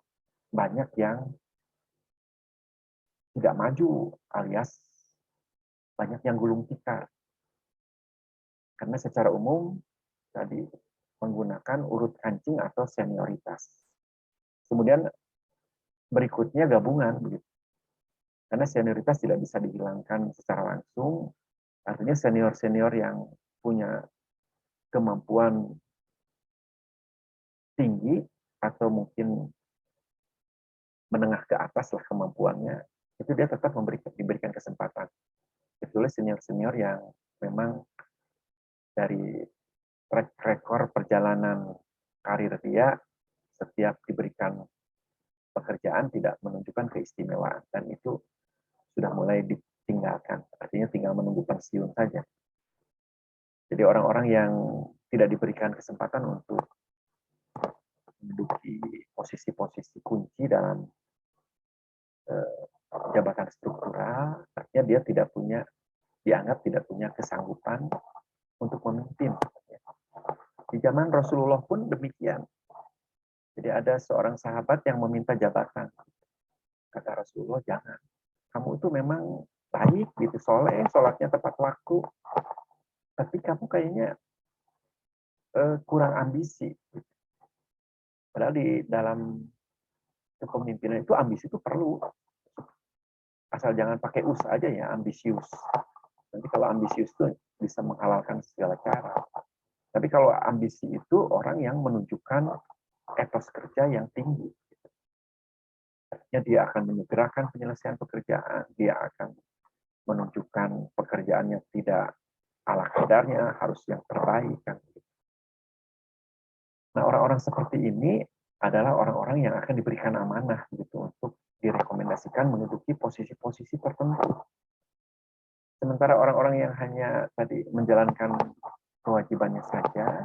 banyak yang tidak maju alias banyak yang gulung tikar. Karena secara umum tadi menggunakan urut kancing atau senioritas. Kemudian berikutnya gabungan begitu. Karena senioritas tidak bisa dihilangkan secara langsung, artinya senior-senior yang punya kemampuan tinggi atau mungkin menengah ke atas lah kemampuannya, itu dia tetap diberikan kesempatan. Kecuali senior-senior yang memang dari track record perjalanan karir dia, setiap diberikan pekerjaan tidak menunjukkan keistimewaan, dan itu sudah mulai ditinggalkan. Artinya tinggal menunggu pensiun saja. Jadi orang-orang yang tidak diberikan kesempatan untuk menduduki posisi-posisi kunci dalam jabatan struktural, artinya dia dianggap tidak punya kesanggupan untuk memimpin. Di zaman Rasulullah pun demikian. Jadi ada seorang sahabat yang meminta jabatan. Kata Rasulullah, jangan. Kamu itu memang baik, gitu, soleh, sholatnya tepat waktu, tapi kamu kayaknya kurang ambisi. Padahal di dalam kepemimpinan itu ambisi itu perlu. Asal jangan pakai us aja ya, ambisius. Nanti kalau ambisius itu bisa menghalalkan segala cara. Tapi kalau ambisi itu orang yang menunjukkan etos kerja yang tinggi. Artinya dia akan menyegerakan penyelesaian pekerjaan, dia akan menunjukkan pekerjaan yang tidak ala kadarnya, harus yang terbaik. Kan. Nah, orang-orang seperti ini adalah orang-orang yang akan diberikan amanah gitu untuk direkomendasikan menduduki posisi-posisi tertentu. Sementara orang-orang yang hanya tadi menjalankan kewajibannya saja,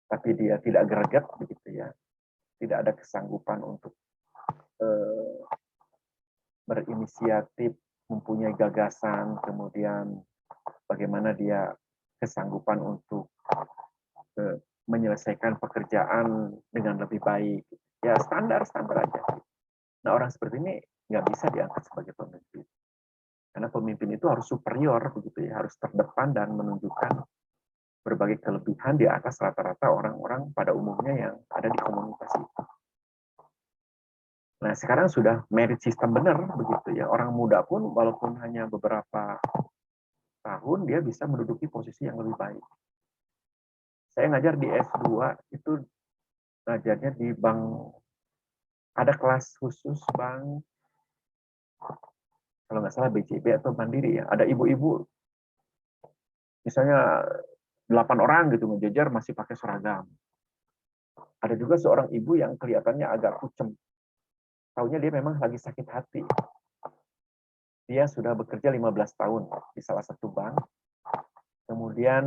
tapi dia tidak greget begitu ya, tidak ada kesanggupan untuk berinisiatif, mempunyai gagasan, kemudian bagaimana dia kesanggupan untuk menyelesaikan pekerjaan dengan lebih baik. Ya standar-standar aja. Nah orang seperti ini nggak bisa diangkat sebagai pemimpin. Karena pemimpin itu harus superior, begitu ya, harus terdepan dan menunjukkan berbagai kelebihan di atas rata-rata orang-orang pada umumnya yang ada di komunitas itu. Nah sekarang sudah merit system benar, begitu ya. Orang muda pun walaupun hanya beberapa tahun dia bisa menduduki posisi yang lebih baik. Saya ngajar di S2 itu ngajarnya di bank, ada kelas khusus bank, kalau nggak salah BCB atau Mandiri ya, ada ibu-ibu, misalnya 8 orang gitu ngejajar masih pakai seragam. Ada juga seorang ibu yang kelihatannya agak kucem, taunya dia memang lagi sakit hati. Dia sudah bekerja 15 tahun di salah satu bank, kemudian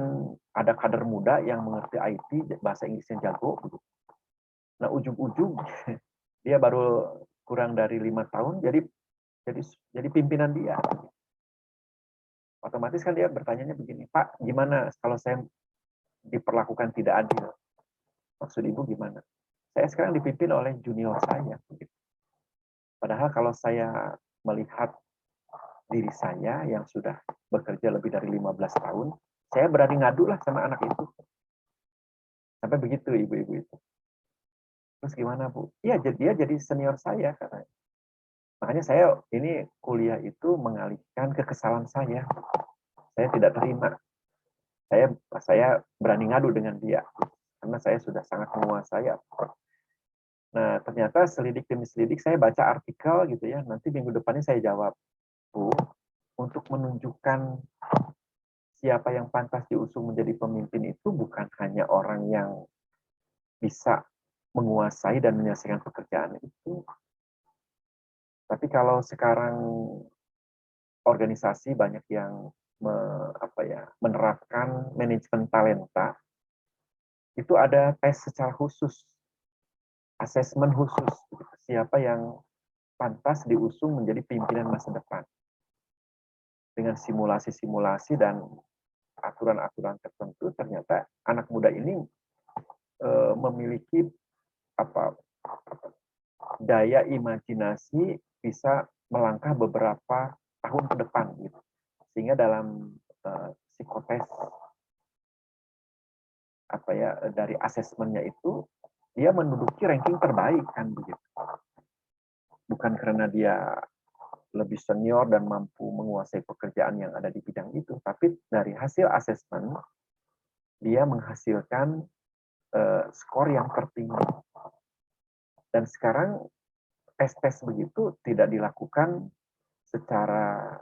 ada kader muda yang mengerti IT, bahasa Inggrisnya jago. Nah ujung-ujung Dia baru kurang dari 5 tahun jadi pimpinan dia. Otomatis kan dia bertanyanya begini, Pak, gimana kalau saya diperlakukan tidak adil? Maksud Ibu gimana? Saya sekarang dipimpin oleh junior saya. Padahal kalau saya melihat diri saya yang sudah bekerja lebih dari 15 tahun, saya berani ngadu lah sama anak itu. Sampai begitu ibu-ibu itu. Terus gimana Bu? Iya, dia jadi senior saya katanya. Makanya saya ini kuliah itu mengalihkan kekesalan saya. Saya tidak terima. Saya berani ngadu dengan dia karena saya sudah sangat menguasai. Nah, ternyata selidik demi selidik saya baca artikel gitu ya. Nanti minggu depannya saya jawab, Bu, untuk menunjukkan siapa yang pantas diusung menjadi pemimpin itu bukan hanya orang yang bisa menguasai dan menyelesaikan pekerjaan itu. Tapi kalau sekarang organisasi banyak yang menerapkan manajemen talenta, itu ada tes secara khusus, asesmen khusus, siapa yang pantas diusung menjadi pimpinan masa depan. Dengan simulasi-simulasi dan aturan-aturan tertentu, ternyata anak muda ini memiliki daya imajinasi bisa melangkah beberapa tahun ke depan gitu. Sehingga dalam psikotes dari asesmennya itu dia menduduki ranking terbaik kan begitu. Bukan karena dia lebih senior dan mampu menguasai pekerjaan yang ada di bidang itu, tapi dari hasil asesmen dia menghasilkan skor yang tertinggi. Dan sekarang tes-tes begitu tidak dilakukan secara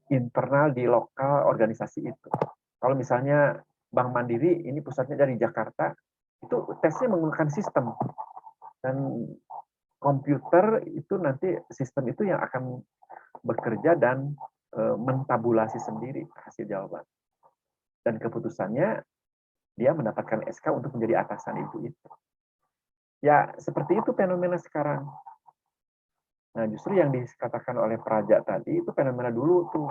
internal di lokal organisasi itu. Kalau misalnya Bank Mandiri ini pusatnya dari Jakarta, itu tesnya menggunakan sistem dan komputer itu nanti sistem itu yang akan bekerja dan mentabulasi sendiri hasil jawaban. Dan keputusannya dia mendapatkan SK untuk menjadi atasan ibu itu. Ya, seperti itu fenomena sekarang. Nah, justru yang dikatakan oleh Praja tadi itu fenomena dulu tuh.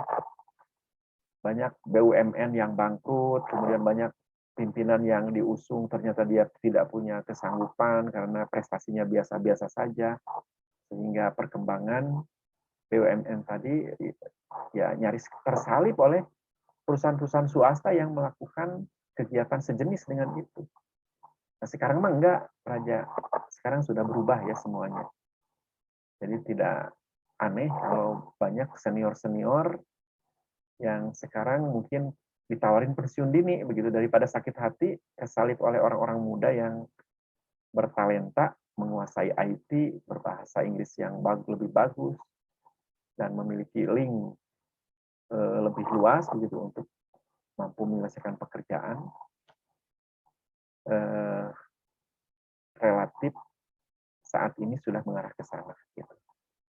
Banyak BUMN yang bangkrut, kemudian banyak pimpinan yang diusung ternyata dia tidak punya kesanggupan karena prestasinya biasa-biasa saja. Sehingga perkembangan BUMN tadi ya nyaris tersalip oleh perusahaan-perusahaan swasta yang melakukan kegiatan sejenis dengan itu. Nah, sekarang mah enggak, Raja. Sekarang sudah berubah ya semuanya. Jadi tidak aneh kalau banyak senior-senior yang sekarang mungkin ditawarin pensiun dini begitu daripada sakit hati kesalip oleh orang-orang muda yang bertalenta, menguasai IT, berbahasa Inggris yang lebih bagus dan memiliki link lebih luas begitu untuk mampu menyelesaikan pekerjaan. Relatif saat ini sudah mengarah ke sana. Gitu.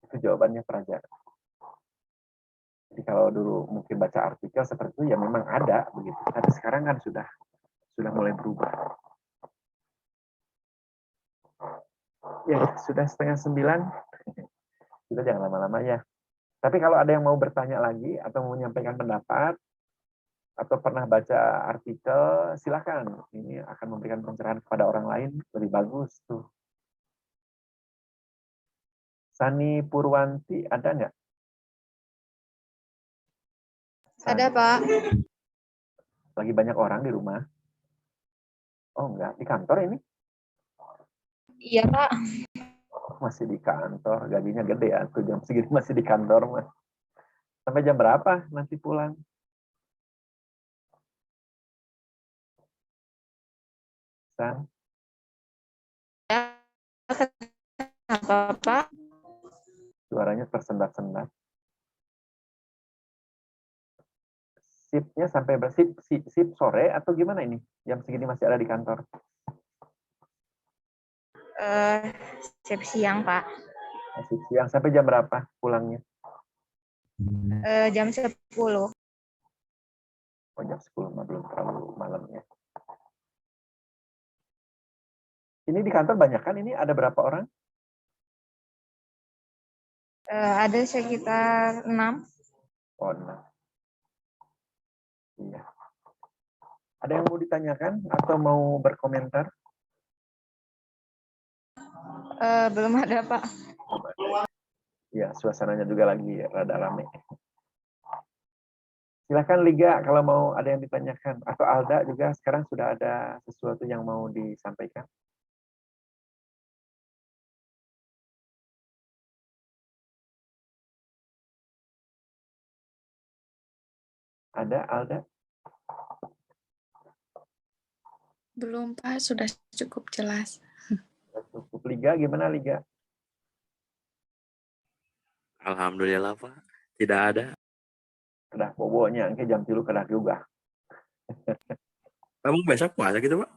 Itu jawabannya Praja. Jadi kalau dulu mungkin baca artikel seperti itu ya memang ada begitu. Tapi sekarang kan sudah mulai berubah. Ya sudah 8:30. Kita jangan lama-lama ya. Tapi kalau ada yang mau bertanya lagi atau mau menyampaikan pendapat atau pernah baca artikel, silakan. Ini akan memberikan pencerahan kepada orang lain lebih bagus tuh. Sani Purwanti ada nggak? Ada, Pak. Lagi banyak orang di rumah? Oh enggak, di kantor ini? Iya, Pak. Masih di kantor, gajinya gede ya. Tuh jam segini masih di kantor mas. Sampai jam berapa nanti pulang? San? Apa, Pak? Suaranya tersendat-sendat. Sipnya sampai sip sore atau gimana ini? Jam segini masih ada di kantor? Sip siang, Pak. Masih siang. Sampai jam berapa pulangnya? Jam 10. Oh, jam 10 belum terlalu malamnya. Ini di kantor banyak kan? Ini ada berapa orang? Ada sekitar 6. Oh, 6. Iya. Ada yang mau ditanyakan atau mau berkomentar? Belum ada, Pak. Ya, suasananya juga lagi rada rame. Silakan Liga kalau mau ada yang ditanyakan. Atau Alda juga sekarang sudah ada sesuatu yang mau disampaikan. Ada Alda? Belum, Pak. Sudah cukup jelas. Cukup. Liga gimana Liga? Alhamdulillah Pak, tidak ada. Kedah bobonya, ke jam 3 kedah juga. Emang besok puasa gitu Pak?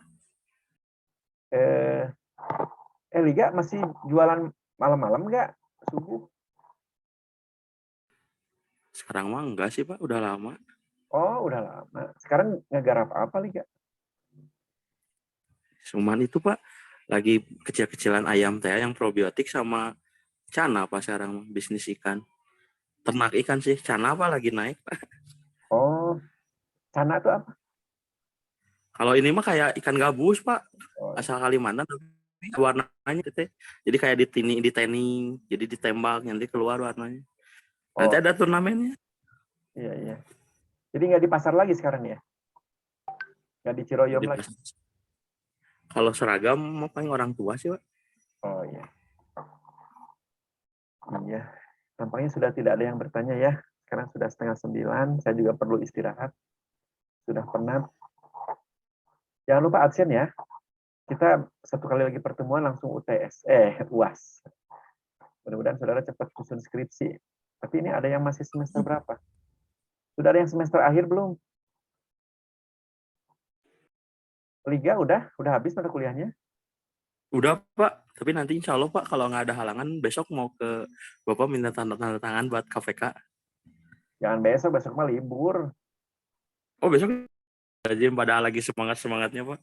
Liga masih jualan malam-malam nggak? Subuh? Sekarang mah enggak sih Pak, udah lama. Oh, udah lama. Sekarang ngegarap apa Liga? Cuman itu Pak, lagi kecil-kecilan ayam teh yang probiotik sama Cana Pak sekarang bisnis ikan. Ternak ikan sih, Cana apa lagi naik Pak. Oh, Cana itu apa? Kalau ini mah kayak ikan gabus Pak, Oh, asal Kalimantan tapi warnanya gitu. Jadi kayak ditening, jadi ditembak nanti keluar warnanya. Nanti ada turnamennya. Iya, iya. Jadi nggak di pasar lagi sekarang ya? Nggak di Ciroyom Jadi lagi? kalau seragam mah paling orang tua sih Pak. Oh iya. Iya. Tampaknya sudah tidak ada yang bertanya ya. Sekarang sudah 8:30. Saya juga perlu istirahat. Sudah penat. Jangan lupa absen ya. Kita satu kali lagi pertemuan langsung UAS. Mudah-mudahan saudara cepat susun skripsi. Tapi ini ada yang masih semester berapa? Sudah ada yang semester akhir belum? Liga udah habis mata kuliahnya? Udah Pak, tapi nanti insya Allah Pak kalau nggak ada halangan besok mau ke Bapak minta tanda tangan buat KVK. Jangan besok mah libur. Oh besok aja pada lagi semangatnya Pak.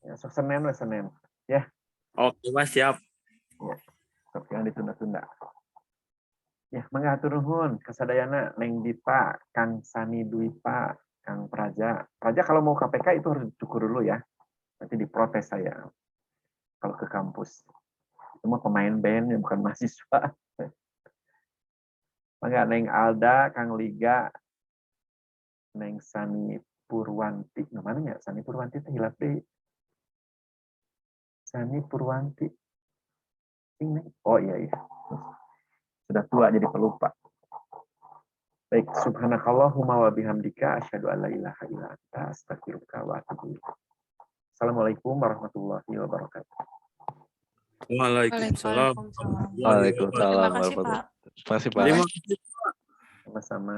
Ya, Senin. Ya. Oke Mas, siap. Ya. Yang ditunda-tunda. Ya, mengatur nuhun kasadayana Neng Dita, Kang Sani Dwipa, Kang Praja. Praja kalau mau KPK itu harus dicukur dulu ya. Nanti diprotes saya kalau ke kampus. Itu mah pemain band ya, bukan mahasiswa. Mangga Neng Alda, Kang Liga, Neng Sani Purwanti. Nah, mana ya? Sani Purwanti itu hilap deh. Sani Purwanti. Ini. Oh iya. Sudah tua jadi pelupa. Baik, subhanakallahumma wa bihamdika asyhadu an la ilaha illa anta astaghfiruka wa atubu ilaik. Assalamualaikum warahmatullahi wabarakatuh. Waalaikumsalam. Waalaikumsalam. Terima kasih, Pak. Terima kasih Pak. Terima kasih. Sama-sama.